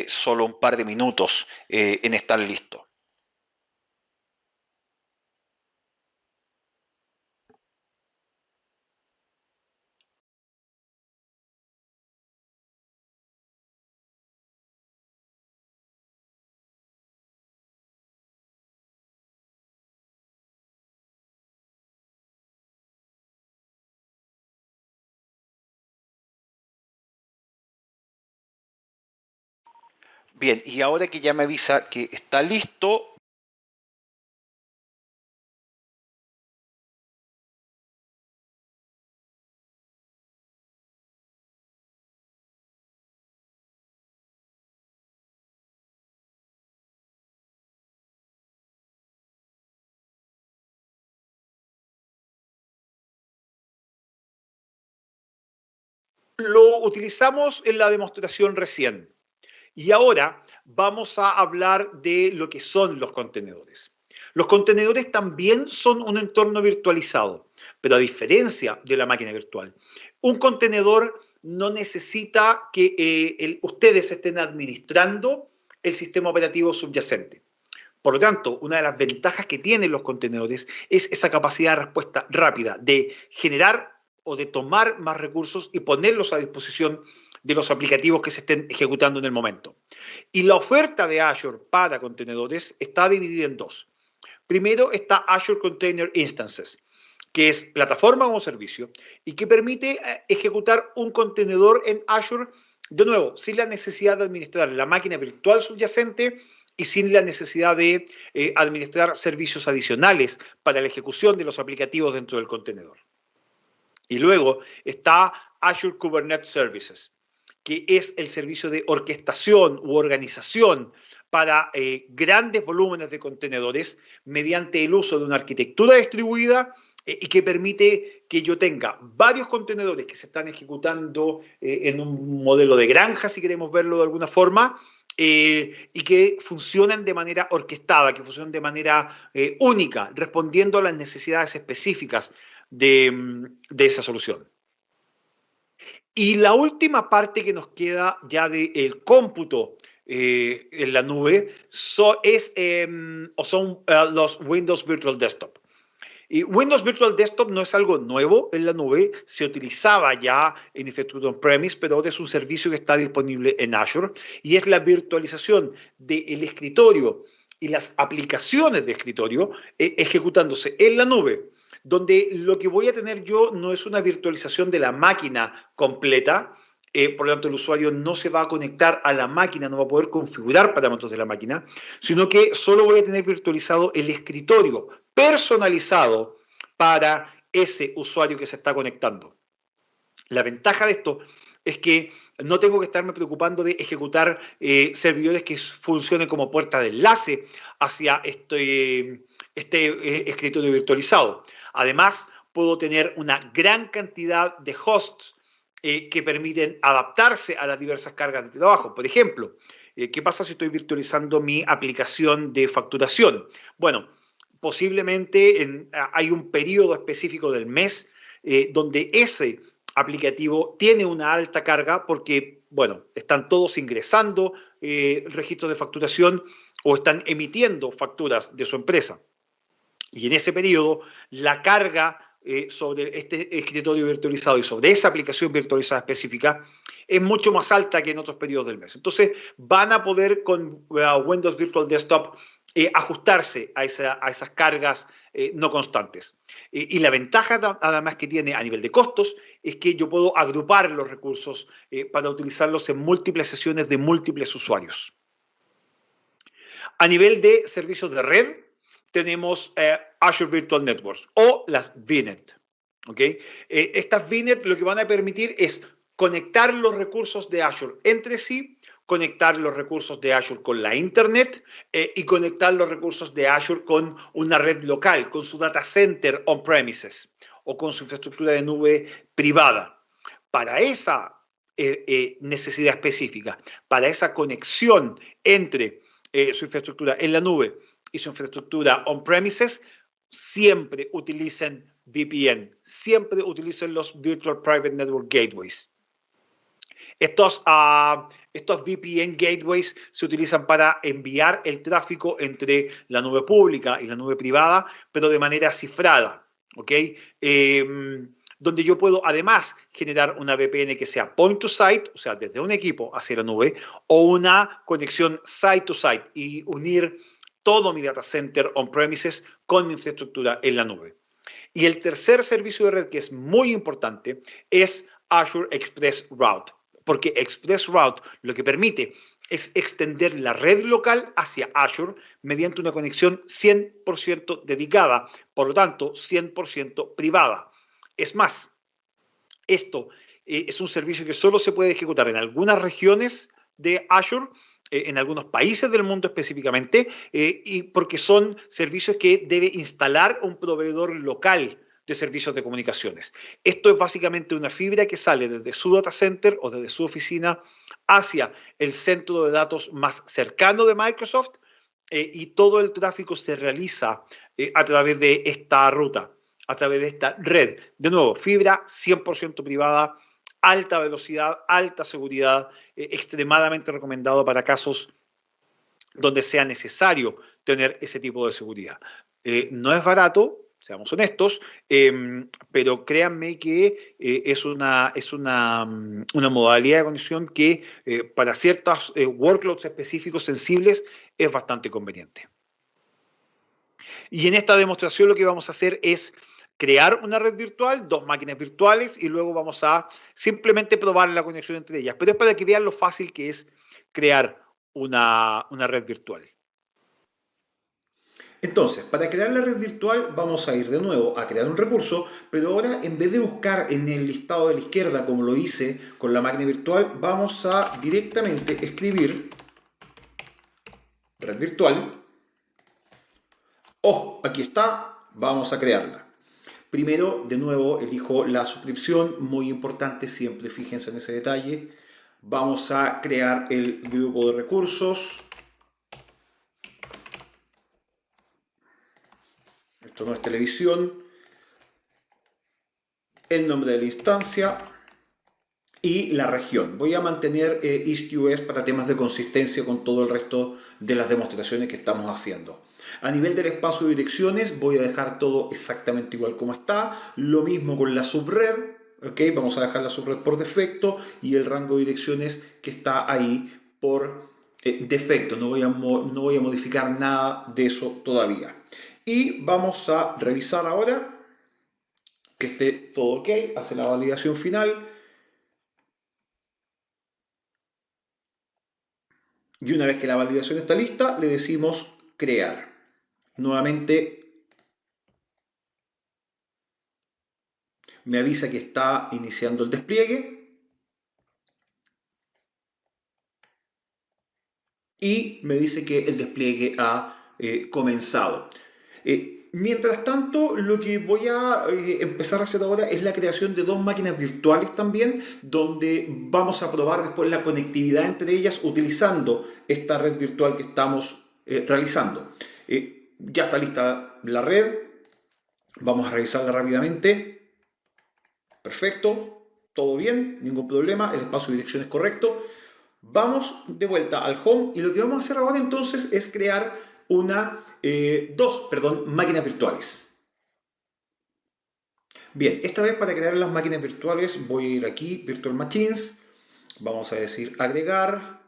solo un par de minutos en estar listo. Bien, y ahora que ya me avisa que está listo, Lo utilizamos en la demostración recién y ahora vamos a hablar de lo que son los contenedores. Los contenedores también son un entorno virtualizado, pero a diferencia de la máquina virtual, un contenedor no necesita que ustedes estén administrando el sistema operativo subyacente. Por lo tanto, una de las ventajas que tienen los contenedores es esa capacidad de respuesta rápida de generar o de tomar más recursos y ponerlos a disposición de los aplicativos que se estén ejecutando en el momento. Y la oferta de Azure para contenedores está dividida en dos. Primero está Azure Container Instances, que es plataforma como servicio y que permite ejecutar un contenedor en Azure, de nuevo, sin la necesidad de administrar la máquina virtual subyacente y sin la necesidad de administrar servicios adicionales para la ejecución de los aplicativos dentro del contenedor. Y luego está Azure Kubernetes Services, que es el servicio de orquestación u organización para grandes volúmenes de contenedores mediante el uso de una arquitectura distribuida y que permite que yo tenga varios contenedores que se están ejecutando en un modelo de granja, si queremos verlo de alguna forma, y que funcionan de manera orquestada, que funcionan de manera única, respondiendo a las necesidades específicas de esa solución. Y la última parte que nos queda ya del cómputo en la nube son los Windows Virtual Desktop. Y Windows Virtual Desktop no es algo nuevo en la nube, se utilizaba ya en infraestructura on-premise, pero ahora es un servicio que está disponible en Azure y es la virtualización del escritorio y las aplicaciones de escritorio ejecutándose en la nube, donde lo que voy a tener yo no es una virtualización de la máquina completa, por lo tanto el usuario no se va a conectar a la máquina, no va a poder configurar parámetros de la máquina, sino que solo voy a tener virtualizado el escritorio personalizado para ese usuario que se está conectando. La ventaja de esto es que no tengo que estarme preocupando de ejecutar servidores que funcionen como puerta de enlace hacia este escritorio virtualizado. Además, puedo tener una gran cantidad de hosts que permiten adaptarse a las diversas cargas de trabajo. Por ejemplo, ¿qué pasa si estoy virtualizando mi aplicación de facturación? Bueno, posiblemente hay un periodo específico del mes donde ese aplicativo tiene una alta carga porque, bueno, están todos ingresando registros de facturación o están emitiendo facturas de su empresa. Y en ese periodo, la carga sobre este escritorio virtualizado y sobre esa aplicación virtualizada específica es mucho más alta que en otros periodos del mes. Entonces, van a poder con Windows Virtual Desktop ajustarse a esas cargas no constantes. Y la ventaja además que tiene a nivel de costos es que yo puedo agrupar los recursos para utilizarlos en múltiples sesiones de múltiples usuarios. A nivel de servicios de red, tenemos Azure Virtual Networks o las VNet. ¿Okay? Estas VNet lo que van a permitir es conectar los recursos de Azure entre sí, conectar los recursos de Azure con la Internet y conectar los recursos de Azure con una red local, con su data center on-premises o con su infraestructura de nube privada. Para esa necesidad específica, para esa conexión entre su infraestructura en la nube y su infraestructura on-premises, siempre utilicen VPN, siempre utilicen los Virtual Private Network Gateways. Estos VPN gateways se utilizan para enviar el tráfico entre la nube pública y la nube privada, pero de manera cifrada, ¿ok? Donde yo puedo además generar una VPN que sea point to site, o sea, desde un equipo hacia la nube, o una conexión site to site y unir todo mi data center on-premises con mi infraestructura en la nube. Y el tercer servicio de red que es muy importante es Azure Express Route, porque Express Route lo que permite es extender la red local hacia Azure mediante una conexión 100% dedicada, por lo tanto 100% privada. Es más, esto es un servicio que solo se puede ejecutar en algunas regiones de Azure, en algunos países del mundo específicamente, y porque son servicios que debe instalar un proveedor local de servicios de comunicaciones. Esto es básicamente una fibra que sale desde su data center o desde su oficina hacia el centro de datos más cercano de Microsoft y todo el tráfico se realiza a través de esta ruta, a través de esta red. De nuevo, fibra 100% privada, alta velocidad, alta seguridad, extremadamente recomendado para casos donde sea necesario tener ese tipo de seguridad. No es barato, seamos honestos, pero créanme que es una modalidad de conexión que para ciertos workloads específicos sensibles es bastante conveniente. Y en esta demostración lo que vamos a hacer es crear una red virtual, 2 máquinas virtuales, y luego vamos a simplemente probar la conexión entre ellas. Pero es para que vean lo fácil que es crear una red virtual. Entonces, para crear la red virtual vamos a ir de nuevo a crear un recurso, pero ahora en vez de buscar en el listado de la izquierda como lo hice con la máquina virtual, vamos a directamente escribir red virtual. Oh, aquí está, vamos a crearla. Primero, de nuevo, elijo la suscripción, muy importante, siempre fíjense en ese detalle. Vamos a crear el grupo de recursos. Esto no es televisión. El nombre de la instancia y la región. Voy a mantener East US para temas de consistencia con todo el resto de las demostraciones que estamos haciendo. A nivel del espacio de direcciones voy a dejar todo exactamente igual como está. Lo mismo con la subred. ¿Okay? Vamos a dejar la subred por defecto y el rango de direcciones que está ahí por defecto. No voy a modificar nada de eso todavía. Y vamos a revisar ahora que esté todo ok. Hace la validación final. Y una vez que la validación está lista, le decimos crear. Nuevamente me avisa que está iniciando el despliegue y me dice que el despliegue ha comenzado. Mientras tanto, lo que voy a empezar a hacer ahora es la creación de 2 máquinas virtuales también, donde vamos a probar después la conectividad entre ellas utilizando esta red virtual que estamos realizando. Ya está lista la red, vamos a revisarla rápidamente. Perfecto, todo bien, ningún problema, el espacio de dirección es correcto. Vamos de vuelta al home y lo que vamos a hacer ahora entonces es crear dos máquinas virtuales. Bien, esta vez para crear las máquinas virtuales voy a ir aquí, Virtual Machines, vamos a decir agregar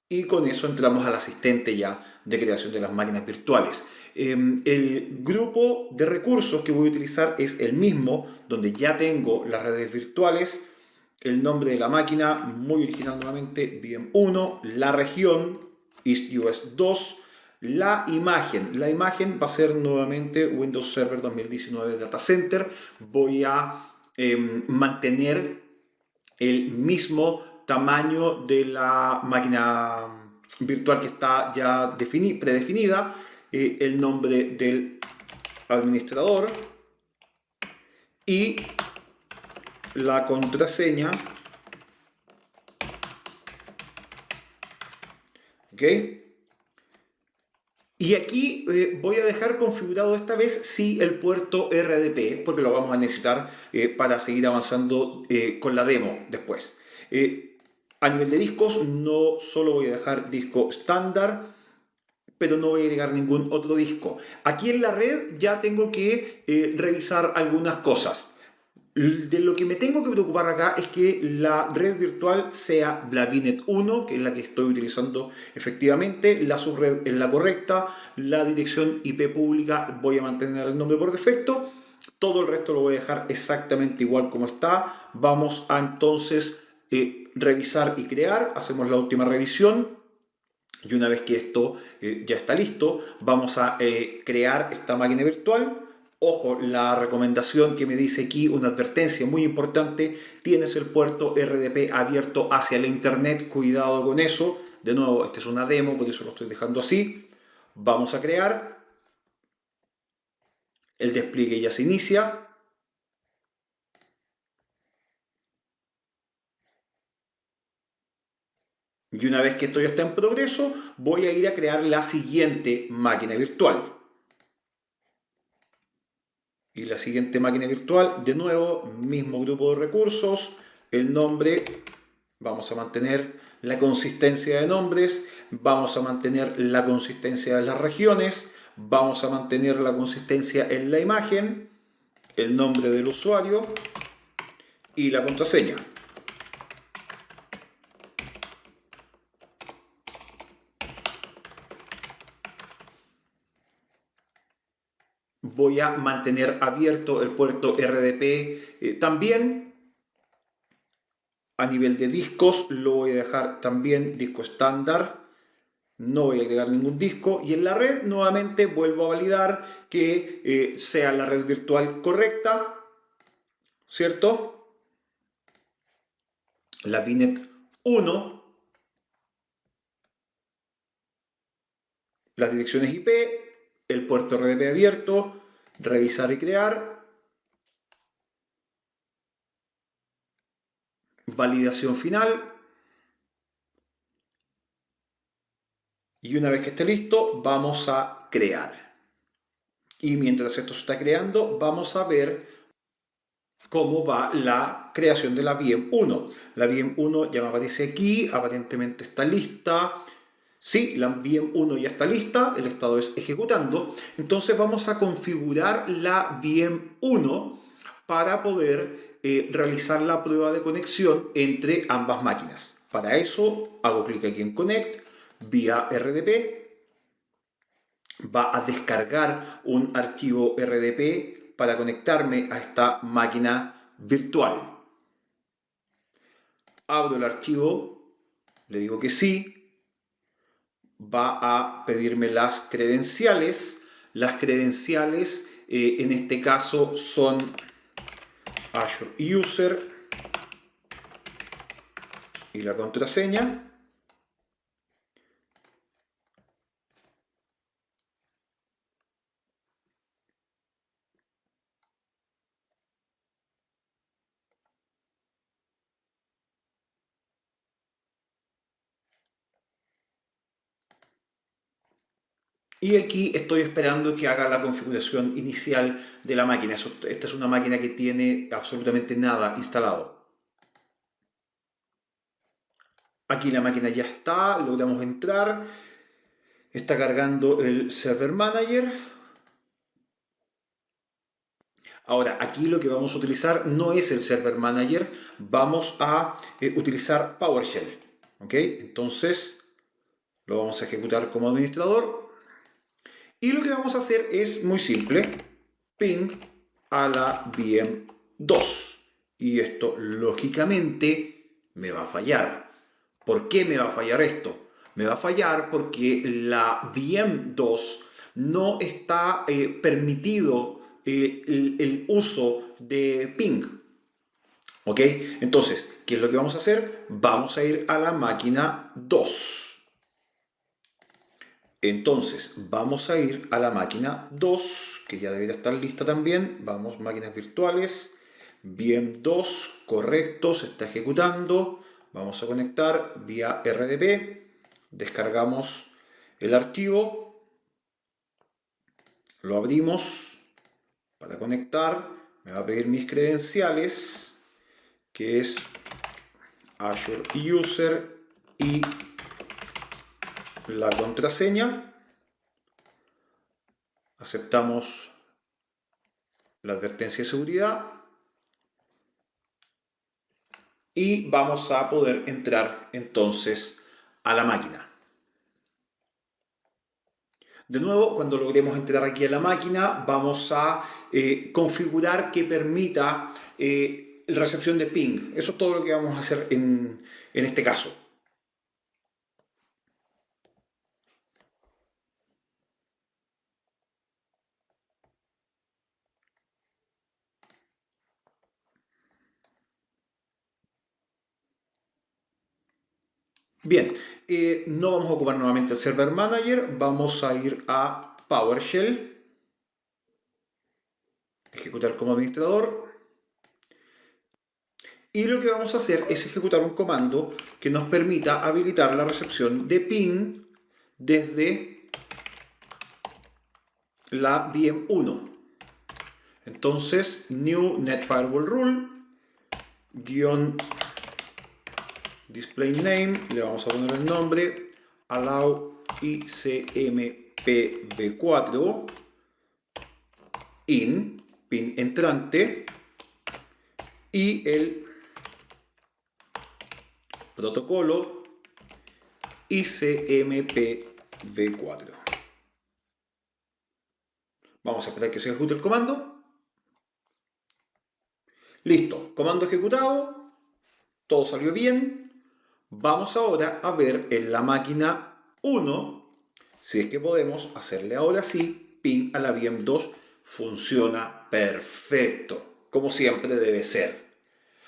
y con eso entramos al asistente ya de creación de las máquinas virtuales. El grupo de recursos que voy a utilizar es el mismo, donde ya tengo las redes virtuales, el nombre de la máquina, muy original nuevamente, VM1, la región, East US 2, la imagen va a ser nuevamente Windows Server 2019 Data Center. Voy a mantener el mismo tamaño de la máquina virtual que está ya predefinida, el nombre del administrador y la contraseña. ¿Ok? Y aquí voy a dejar configurado esta vez sí el puerto RDP, porque lo vamos a necesitar para seguir avanzando con la demo después. A nivel de discos, no solo voy a dejar disco estándar, pero no voy a agregar ningún otro disco. Aquí en la red ya tengo que revisar algunas cosas. De lo que me tengo que preocupar acá es que la red virtual sea la VNet 1, que es la que estoy utilizando efectivamente, la subred es la correcta, la dirección IP pública voy a mantener el nombre por defecto, todo el resto lo voy a dejar exactamente igual como está. Vamos a entonces revisar y crear, hacemos la última revisión y una vez que esto ya está listo, vamos a crear esta máquina virtual. Ojo, la recomendación que me dice aquí, una advertencia muy importante, tienes el puerto RDP abierto hacia la internet, cuidado con eso. De nuevo, esta es una demo, por eso lo estoy dejando así. Vamos a crear. El despliegue ya se inicia. Y una vez que esto ya está en progreso, voy a ir a crear la siguiente máquina virtual. Y la siguiente máquina virtual, de nuevo, mismo grupo de recursos, el nombre, vamos a mantener la consistencia de nombres, vamos a mantener la consistencia de las regiones, vamos a mantener la consistencia en la imagen, el nombre del usuario y la contraseña. Voy a mantener abierto el puerto RDP también. A nivel de discos lo voy a dejar también disco estándar. No voy a agregar ningún disco. Y en la red nuevamente vuelvo a validar que sea la red virtual correcta. ¿Cierto? La VNet 1. Las direcciones IP. El puerto RDP abierto. Revisar y crear. Validación final. Y una vez que esté listo, vamos a crear. Y mientras esto se está creando, vamos a ver cómo va la creación de la VM 1. La VM 1 ya me aparece aquí, aparentemente está lista. Sí, la VM 1 ya está lista, el estado es ejecutando. Entonces vamos a configurar la VM 1 para poder realizar la prueba de conexión entre ambas máquinas. Para eso hago clic aquí en Connect, vía RDP. Va a descargar un archivo RDP para conectarme a esta máquina virtual. Abro el archivo, le digo que sí. Va a pedirme las credenciales. Las credenciales en este caso son Azure User y la contraseña. Y aquí estoy esperando que haga la configuración inicial de la máquina. Esta es una máquina que tiene absolutamente nada instalado. Aquí la máquina ya está, logramos entrar. Está cargando el Server Manager. Ahora, aquí lo que vamos a utilizar no es el Server Manager, vamos a utilizar PowerShell. ¿Ok? Entonces, lo vamos a ejecutar como administrador. Y lo que vamos a hacer es muy simple. Ping a la VM 2. Y esto, lógicamente, me va a fallar. ¿Por qué me va a fallar esto? Me va a fallar porque la VM 2 no está permitido el uso de ping. ¿Ok? Entonces, ¿qué es lo que vamos a hacer? Vamos a ir a la máquina 2. Entonces, vamos a ir a la máquina 2, que ya debería estar lista también. Vamos, máquinas virtuales. VM 2, correcto, se está ejecutando. Vamos a conectar vía RDP. Descargamos el archivo. Lo abrimos para conectar. Me va a pedir mis credenciales, que es Azure User y la contraseña. Aceptamos la advertencia de seguridad y vamos a poder entrar entonces a la máquina. De nuevo, cuando logremos entrar aquí a la máquina, vamos a configurar que permita la recepción de ping. Eso es todo lo que vamos a hacer en este caso. Bien, no vamos a ocupar nuevamente el Server Manager, vamos a ir a PowerShell, ejecutar como administrador, Y lo que vamos a hacer es ejecutar un comando que nos permita habilitar la recepción de ping desde la VM1. Entonces, new net firewall rule, guión display name, le vamos a poner el nombre, allow ICMPv4 in, pin entrante, y el protocolo ICMPv4. Vamos a esperar que se ejecute el comando. Listo, comando ejecutado, todo salió bien. Vamos ahora a ver en la máquina 1, si es que podemos hacerle ahora sí ping a la VM2. Funciona perfecto, como siempre debe ser.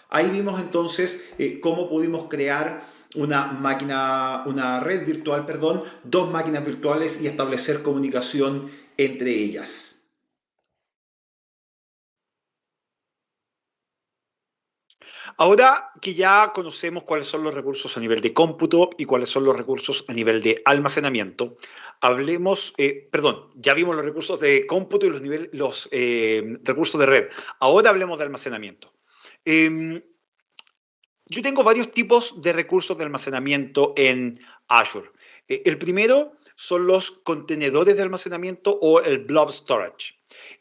Ahí vimos entonces cómo pudimos crear una red virtual, perdón, dos máquinas virtuales y establecer comunicación entre ellas. Ahora que ya conocemos cuáles son los recursos a nivel de cómputo y cuáles son los recursos a nivel de almacenamiento, hablemos, ya vimos los recursos de cómputo y los recursos de red. Ahora hablemos de almacenamiento. Yo tengo varios tipos de recursos de almacenamiento en Azure. El primero son los contenedores de almacenamiento o el blob storage.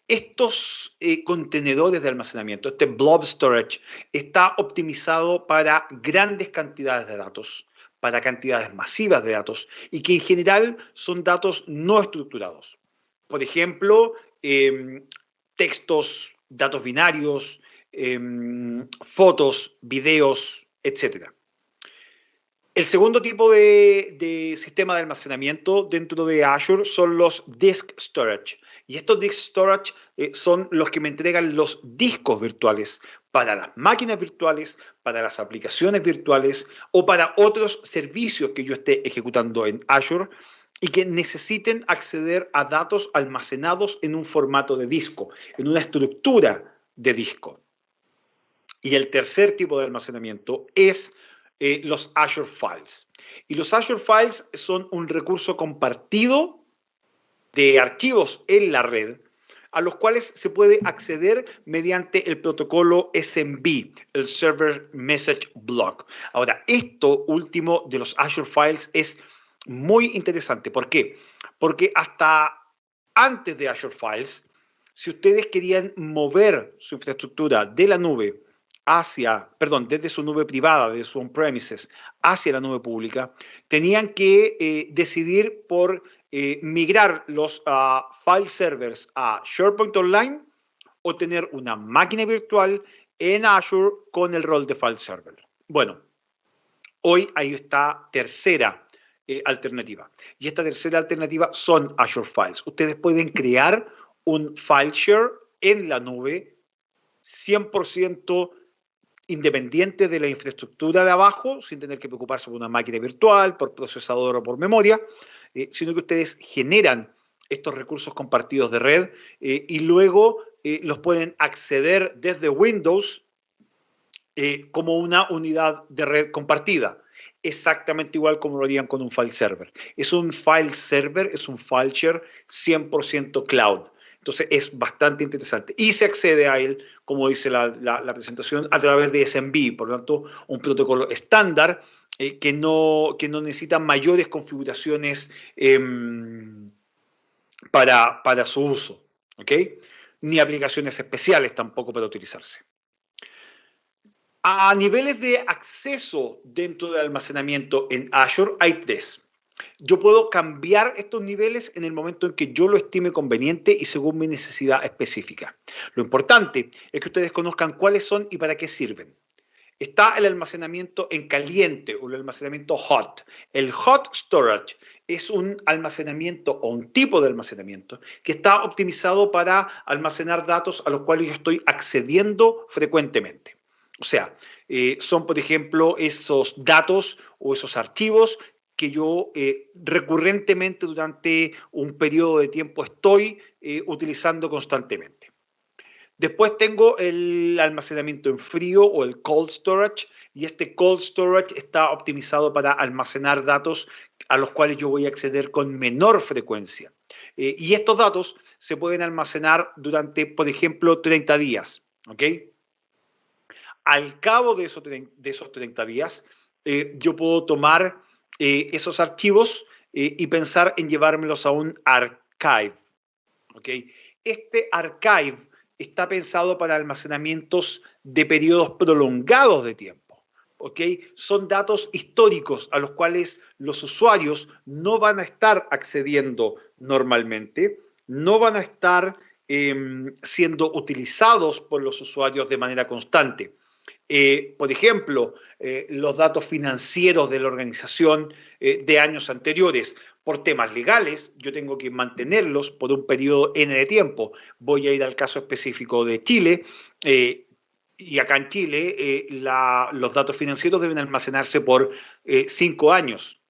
Estos contenedores de almacenamiento, este blob storage, está optimizado para grandes cantidades de datos, para cantidades masivas de datos y que en general son datos no estructurados. Por ejemplo, textos, datos binarios, fotos, videos, etc. El segundo tipo de sistema de almacenamiento dentro de Azure son los disk storage. Y estos disk storage son los que me entregan los discos virtuales para las máquinas virtuales, para las aplicaciones virtuales o para otros servicios que yo esté ejecutando en Azure y que necesiten acceder a datos almacenados en un formato de disco, en una estructura de disco. Y el tercer tipo de almacenamiento es los Azure Files. Y los Azure Files son un recurso compartido de archivos en la red a los cuales se puede acceder mediante el protocolo SMB, el Server Message Block. Ahora, esto último de los Azure Files es muy interesante. ¿Por qué? Porque hasta antes de Azure Files, si ustedes querían mover su infraestructura de la nube desde su nube privada, de su on-premises, hacia la nube pública, tenían que decidir por migrar los file servers a SharePoint Online o tener una máquina virtual en Azure con el rol de file server. Bueno, hoy hay esta tercera alternativa. Y esta tercera alternativa son Azure Files. Ustedes pueden crear un file share en la nube 100% independiente de la infraestructura de abajo, sin tener que preocuparse por una máquina virtual, por procesador o por memoria, sino que ustedes generan estos recursos compartidos de red y luego los pueden acceder desde Windows como una unidad de red compartida. Exactamente igual como lo harían con un file server. Es un file server, es un file share 100% cloud. Entonces es bastante interesante. Y se accede a él, como dice la presentación, a través de SMB, por lo tanto, un protocolo estándar que no necesita mayores configuraciones para su uso, ¿ok? Ni aplicaciones especiales tampoco para utilizarse. A niveles de acceso dentro del almacenamiento en Azure hay tres. Yo puedo cambiar estos niveles en el momento en que yo lo estime conveniente y según mi necesidad específica. Lo importante es que ustedes conozcan cuáles son y para qué sirven. Está el almacenamiento en caliente o el almacenamiento hot. El hot storage es un almacenamiento o un tipo de almacenamiento que está optimizado para almacenar datos a los cuales yo estoy accediendo frecuentemente. O sea, son, por ejemplo, esos datos o esos archivos que yo recurrentemente durante un periodo de tiempo estoy utilizando constantemente. Después tengo el almacenamiento en frío o el cold storage, y este cold storage está optimizado para almacenar datos a los cuales yo voy a acceder con menor frecuencia. Y estos datos se pueden almacenar durante, por ejemplo, 30 días. ¿Ok? Al cabo de esos 30 días, yo puedo tomar esos archivos y pensar en llevármelos a un archive. ¿Ok? Este archive está pensado para almacenamientos de periodos prolongados de tiempo. ¿Ok? Son datos históricos a los cuales los usuarios no van a estar accediendo normalmente, no van a estar siendo utilizados por los usuarios de manera constante. Por ejemplo, los datos financieros de la organización de años anteriores. Por temas legales, yo tengo que mantenerlos por un periodo N de tiempo. Voy a ir al caso específico de Chile. Y acá en Chile, los datos financieros deben almacenarse por 5 años.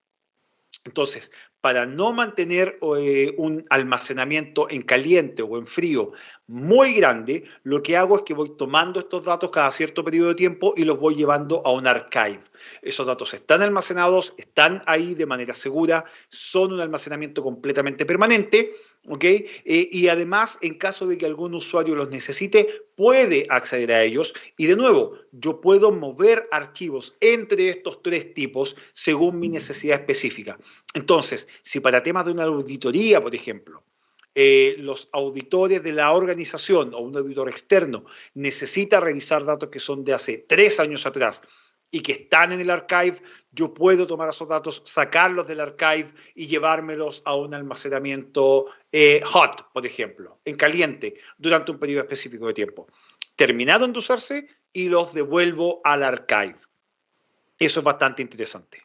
Entonces, para no mantener un almacenamiento en caliente o en frío muy grande, lo que hago es que voy tomando estos datos cada cierto periodo de tiempo y los voy llevando a un archive. Esos datos están almacenados, están ahí de manera segura, son un almacenamiento completamente permanente, ¿ok? Y además, en caso de que algún usuario los necesite, puede acceder a ellos. Y de nuevo, yo puedo mover archivos entre estos tres tipos según mi necesidad específica. Entonces, si para temas de una auditoría, por ejemplo, los auditores de la organización o un auditor externo necesita revisar datos que son de hace 3 años atrás y que están en el archive, yo puedo tomar esos datos, sacarlos del archive y llevármelos a un almacenamiento hot, por ejemplo, en caliente, durante un periodo específico de tiempo. Terminaron de usarse y los devuelvo al archive. Eso es bastante interesante.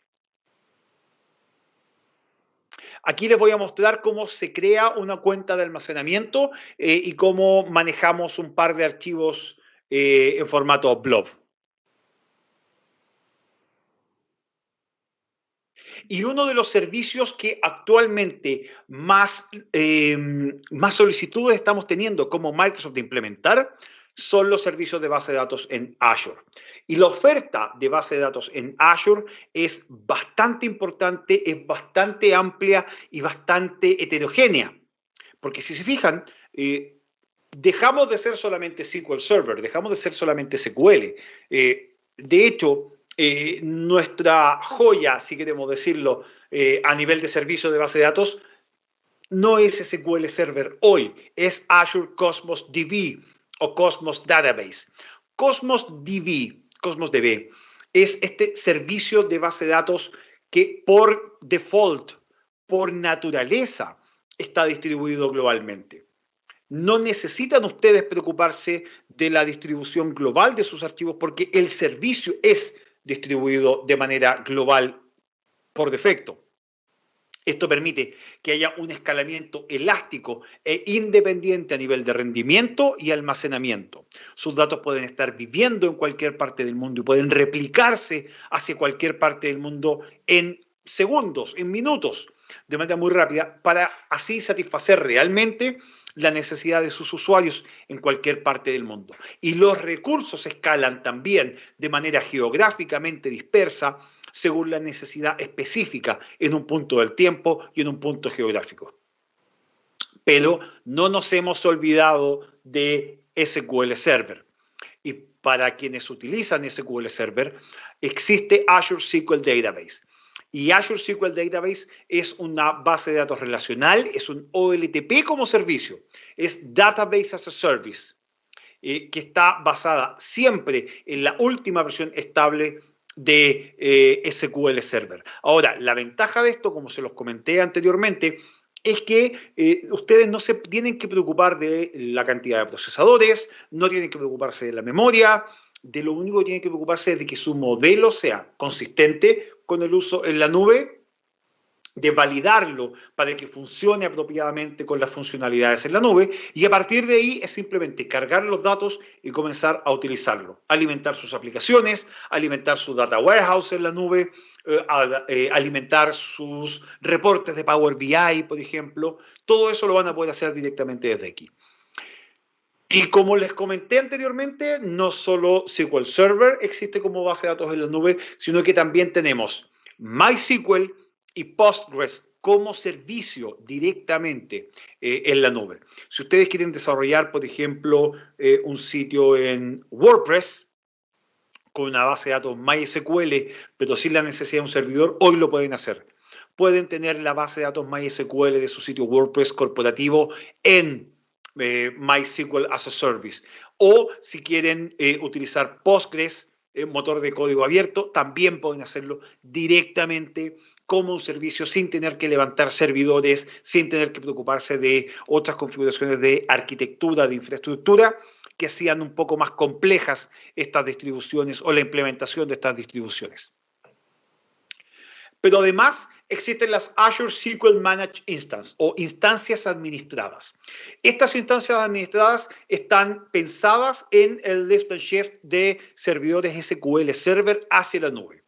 Aquí les voy a mostrar cómo se crea una cuenta de almacenamiento y cómo manejamos un par de archivos en formato blob. Y uno de los servicios que actualmente más solicitudes estamos teniendo como Microsoft de implementar son los servicios de base de datos en Azure. Y la oferta de base de datos en Azure es bastante importante, es bastante amplia y bastante heterogénea. Porque si se fijan, dejamos de ser solamente SQL Server, dejamos de ser solamente SQL. De hecho, nuestra joya, si queremos decirlo, a nivel de servicio de base de datos, no es SQL Server hoy, es Azure Cosmos DB o Cosmos Database. Cosmos DB es este servicio de base de datos que por default, por naturaleza, está distribuido globalmente. No necesitan ustedes preocuparse de la distribución global de sus archivos porque el servicio es distribuido de manera global por defecto. Esto permite que haya un escalamiento elástico e independiente a nivel de rendimiento y almacenamiento. Sus datos pueden estar viviendo en cualquier parte del mundo y pueden replicarse hacia cualquier parte del mundo en segundos, en minutos, de manera muy rápida, para así satisfacer realmente la necesidad de sus usuarios en cualquier parte del mundo. Y los recursos escalan también de manera geográficamente dispersa según la necesidad específica en un punto del tiempo y en un punto geográfico. Pero no nos hemos olvidado de SQL Server. Y para quienes utilizan SQL Server, existe Azure SQL Database. Y Azure SQL Database es una base de datos relacional, es un OLTP como servicio, es Database as a Service, que está basada siempre en la última versión estable de SQL Server. Ahora, la ventaja de esto, como se los comenté anteriormente, es que ustedes no se tienen que preocupar de la cantidad de procesadores, no tienen que preocuparse de la memoria, de lo único que tienen que preocuparse es de que su modelo sea consistente con el uso en la nube, de validarlo para que funcione apropiadamente con las funcionalidades en la nube, y a partir de ahí es simplemente cargar los datos y comenzar a utilizarlo, alimentar sus aplicaciones, alimentar su data warehouse en la nube, alimentar sus reportes de Power BI, por ejemplo. Todo eso lo van a poder hacer directamente desde aquí. Y como les comenté anteriormente, no solo SQL Server existe como base de datos en la nube, sino que también tenemos MySQL y Postgres como servicio directamente en la nube. Si ustedes quieren desarrollar, por ejemplo, un sitio en WordPress con una base de datos MySQL, pero sin la necesidad de un servidor, hoy lo pueden hacer. Pueden tener la base de datos MySQL de su sitio WordPress corporativo en MySQL as a Service. O si quieren utilizar Postgres, motor de código abierto, también pueden hacerlo directamente como un servicio sin tener que levantar servidores, sin tener que preocuparse de otras configuraciones de arquitectura, de infraestructura, que hacían un poco más complejas estas distribuciones o la implementación de estas distribuciones. Pero además existen las Azure SQL Managed Instance o instancias administradas. Estas instancias administradas están pensadas en el lift and shift de servidores SQL Server hacia la nube.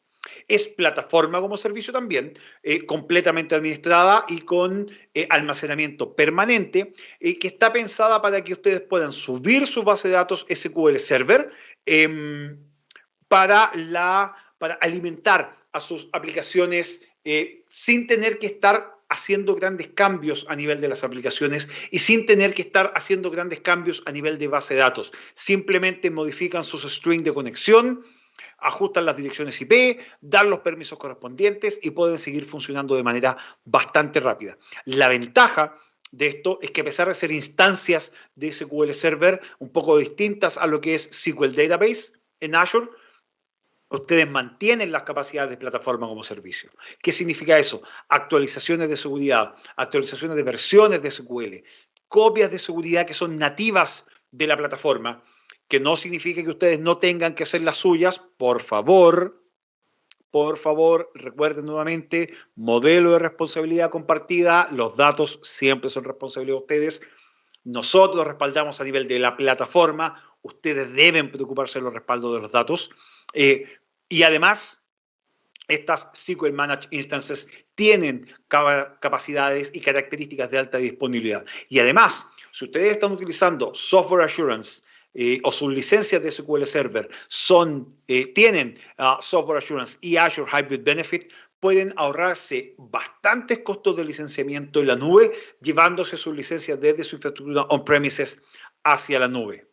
Es plataforma como servicio también, completamente administrada y con almacenamiento permanente, que está pensada para que ustedes puedan subir su base de datos SQL Server para alimentar a sus aplicaciones sin tener que estar haciendo grandes cambios a nivel de las aplicaciones y sin tener que estar haciendo grandes cambios a nivel de base de datos. Simplemente modifican sus strings de conexión, ajustan las direcciones IP, dan los permisos correspondientes y pueden seguir funcionando de manera bastante rápida. La ventaja de esto es que a pesar de ser instancias de SQL Server un poco distintas a lo que es SQL Database en Azure, ustedes mantienen las capacidades de plataforma como servicio. ¿Qué significa eso? Actualizaciones de seguridad, actualizaciones de versiones de SQL, copias de seguridad que son nativas de la plataforma, que no significa que ustedes no tengan que hacer las suyas. Por favor, recuerden nuevamente, modelo de responsabilidad compartida, los datos siempre son responsabilidad de ustedes. Nosotros respaldamos a nivel de la plataforma, ustedes deben preocuparse de los respaldos de los datos. Y además, estas SQL Managed Instances tienen capacidades y características de alta disponibilidad. Y además, si ustedes están utilizando Software Assurance o sus licencias de SQL Server tienen Software Assurance y Azure Hybrid Benefit, pueden ahorrarse bastantes costos de licenciamiento en la nube, llevándose sus licencias desde su infraestructura on-premises hacia la nube.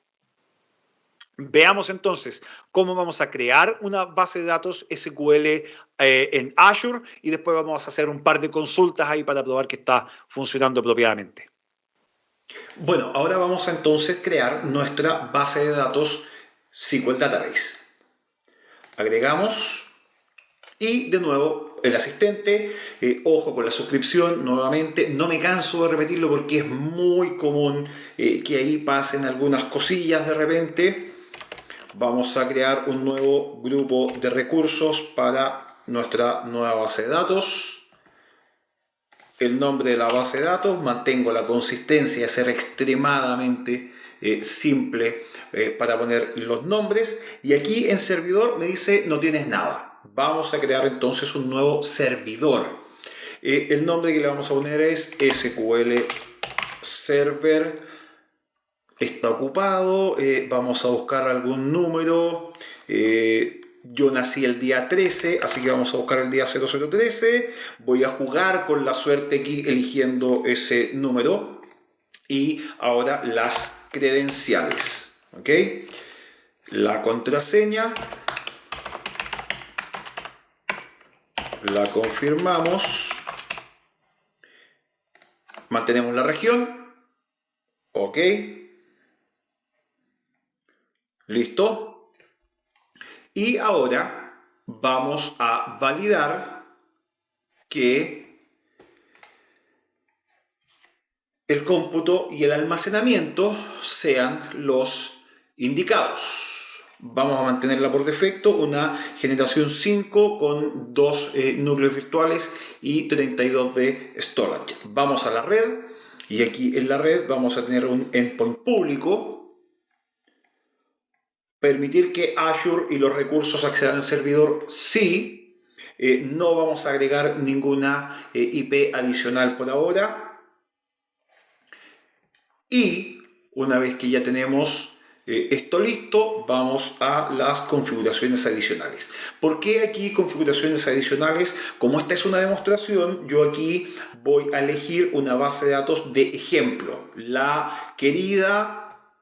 Veamos entonces cómo vamos a crear una base de datos SQL en Azure y después vamos a hacer un par de consultas ahí para probar que está funcionando apropiadamente. Bueno, ahora vamos a entonces crear nuestra base de datos SQL Database. Agregamos y de nuevo el asistente, ojo con la suscripción nuevamente, no me canso de repetirlo porque es muy común que ahí pasen algunas cosillas de repente. Vamos a crear un nuevo grupo de recursos para nuestra nueva base de datos. El nombre de la base de datos, mantengo la consistencia de ser extremadamente simple para poner los nombres. Y aquí en servidor me dice no tienes nada. Vamos a crear entonces un nuevo servidor. El nombre que le vamos a poner es SQL Server. Está ocupado, vamos a buscar algún número. Yo nací el día 13, así que vamos a buscar el día 0013. Voy a jugar con la suerte aquí eligiendo ese número. Y ahora las credenciales. ¿Ok? La contraseña. La confirmamos. Mantenemos la región. ¿Ok? ¿Listo? Y ahora vamos a validar que el cómputo y el almacenamiento sean los indicados. Vamos a mantenerla por defecto, una generación 5 con 2 núcleos virtuales y 32 de storage. Vamos a la red y aquí en la red vamos a tener un endpoint público. Permitir que Azure y los recursos accedan al servidor, sí. No vamos a agregar ninguna IP adicional por ahora. Y Una vez que ya tenemos esto listo, vamos a las configuraciones adicionales. ¿Por qué aquí configuraciones adicionales? Como esta es una demostración, yo aquí voy a elegir una base de datos de ejemplo, la querida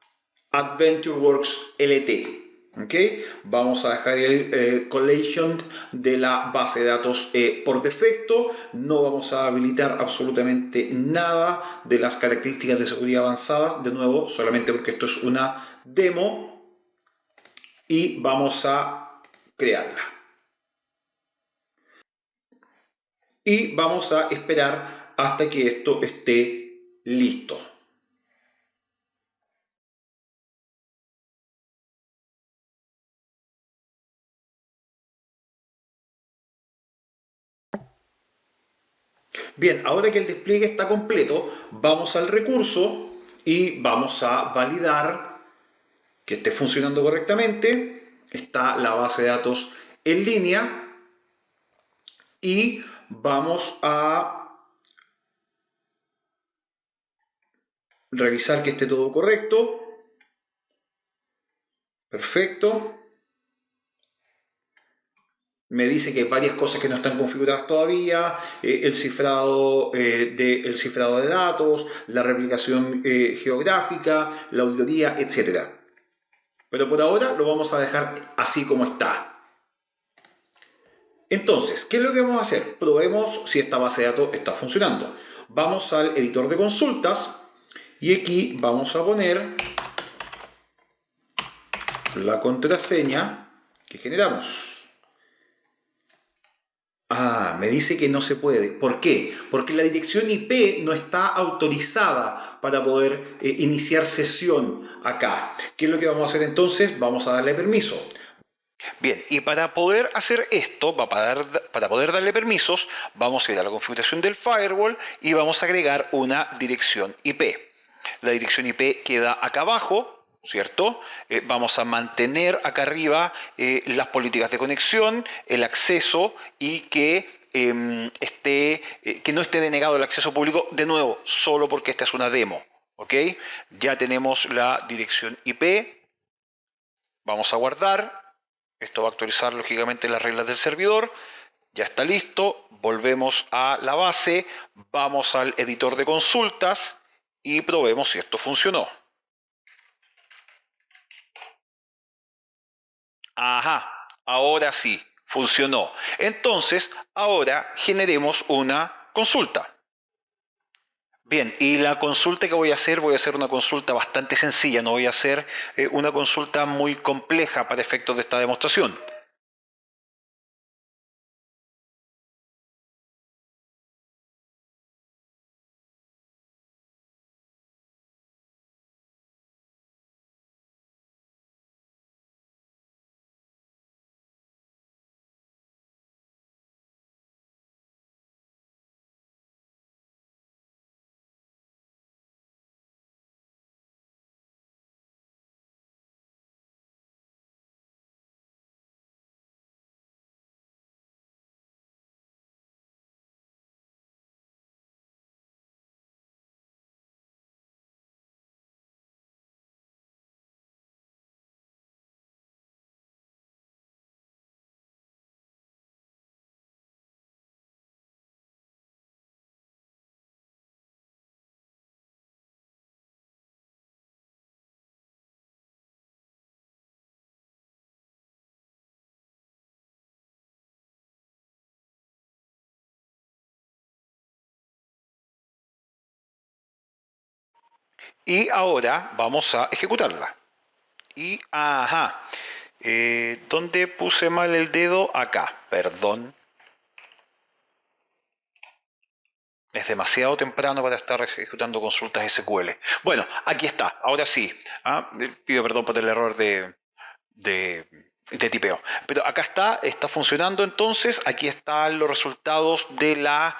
AdventureWorks LT. ¿Okay? Vamos a dejar el collection de la base de datos por defecto. No vamos a habilitar absolutamente nada de las características de seguridad avanzadas. De nuevo, solamente porque esto es una demo. Y vamos a crearla. Y vamos a esperar hasta que esto esté listo. Bien, ahora que el despliegue está completo, vamos al recurso y vamos a validar que esté funcionando correctamente. Está la base de datos en línea y vamos a revisar que esté todo correcto. Perfecto. Me dice que hay varias cosas que no están configuradas todavía, el cifrado de datos, la replicación geográfica, la auditoría, etc. Pero por ahora lo vamos a dejar así como está. Entonces, ¿qué es lo que vamos a hacer? Probemos si esta base de datos está funcionando. Vamos al editor de consultas y aquí vamos a poner la contraseña que generamos. Me dice que no se puede. ¿Por qué? Porque la dirección IP no está autorizada para poder iniciar sesión acá. ¿Qué es lo que vamos a hacer entonces? Vamos a darle permiso. Bien, y para poder hacer esto, para poder darle permisos, vamos a ir a la configuración del firewall y vamos a agregar una dirección IP. La dirección IP queda acá abajo, ¿cierto? Vamos a mantener acá arriba las políticas de conexión, el acceso y que no esté denegado el acceso público, de nuevo, solo porque esta es una demo, ¿ok? Ya tenemos la dirección IP, vamos a guardar. Esto va a actualizar lógicamente las reglas del servidor. Ya está listo. Volvemos a la base. Vamos al editor de consultas y probemos si esto funcionó. Ajá, ahora sí, funcionó. Entonces, ahora generemos una consulta. Bien, y la consulta que voy a hacer una consulta bastante sencilla, no voy a hacer una consulta muy compleja para efectos de esta demostración. Y ahora vamos a ejecutarla. Y, ¿dónde puse mal el dedo? Acá, perdón. Es demasiado temprano para estar ejecutando consultas SQL. Bueno, aquí está, ahora sí. Pido perdón por el error de tipeo. Pero acá está funcionando entonces. Aquí están los resultados de la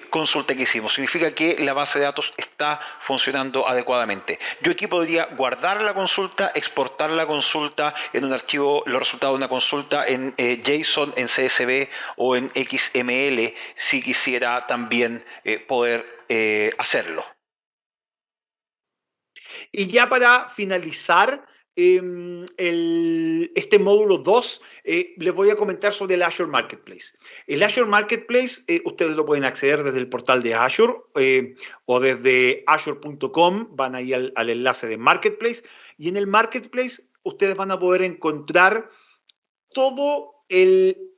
consulta que hicimos. Significa que la base de datos está funcionando adecuadamente. Yo aquí podría guardar la consulta, exportar la consulta en un archivo, los resultados de una consulta en JSON, en CSV o en XML si quisiera también poder hacerlo. Y ya para finalizar este módulo 2, les voy a comentar sobre el Azure Marketplace. El Azure Marketplace, ustedes lo pueden acceder desde el portal de Azure o desde azure.com, van ahí al enlace de Marketplace, y en el Marketplace ustedes van a poder encontrar todo el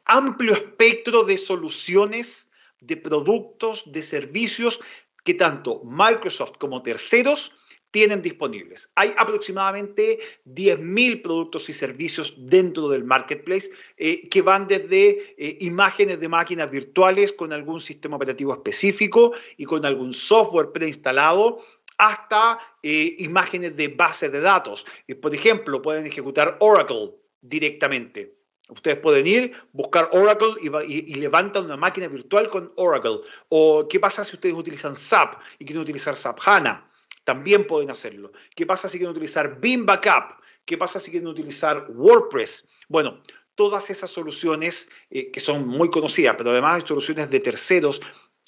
amplio espectro de soluciones, de productos, de servicios que tanto Microsoft como terceros tienen disponibles. Hay aproximadamente 10.000 productos y servicios dentro del Marketplace que van desde imágenes de máquinas virtuales con algún sistema operativo específico y con algún software preinstalado hasta imágenes de bases de datos. Por ejemplo, pueden ejecutar Oracle directamente. Ustedes pueden ir, buscar Oracle y levantan una máquina virtual con Oracle. O qué pasa si ustedes utilizan SAP y quieren utilizar SAP HANA. También pueden hacerlo. ¿Qué pasa si quieren utilizar Veeam Backup? ¿Qué pasa si quieren utilizar WordPress? Bueno, todas esas soluciones que son muy conocidas, pero además hay soluciones de terceros,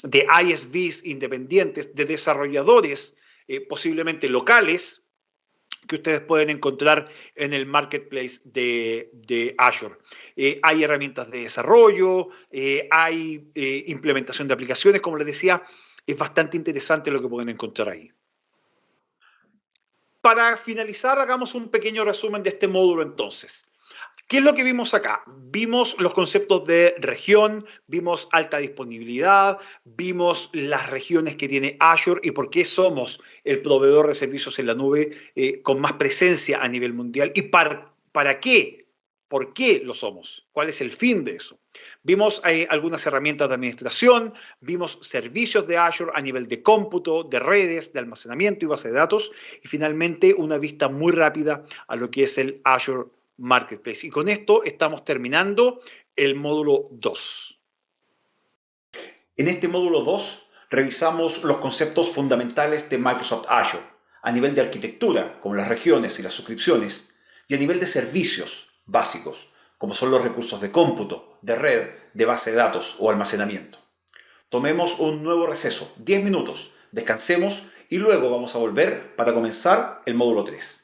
de ISVs independientes, de desarrolladores posiblemente locales, que ustedes pueden encontrar en el marketplace de Azure. Hay herramientas de desarrollo, hay implementación de aplicaciones, como les decía, es bastante interesante lo que pueden encontrar ahí. Para finalizar, hagamos un pequeño resumen de este módulo entonces. ¿Qué es lo que vimos acá? Vimos los conceptos de región, vimos alta disponibilidad, vimos las regiones que tiene Azure y por qué somos el proveedor de servicios en la nube con más presencia a nivel mundial y para qué, por qué lo somos, cuál es el fin de eso. Vimos algunas herramientas de administración, vimos servicios de Azure a nivel de cómputo, de redes, de almacenamiento y base de datos y finalmente una vista muy rápida a lo que es el Azure Marketplace. Y con esto estamos terminando el módulo 2. En este módulo 2 revisamos los conceptos fundamentales de Microsoft Azure a nivel de arquitectura, como las regiones y las suscripciones, y a nivel de servicios básicos, como son los recursos de cómputo, de red, de base de datos o almacenamiento. Tomemos un nuevo receso, 10 minutos, descansemos y luego vamos a volver para comenzar el módulo 3.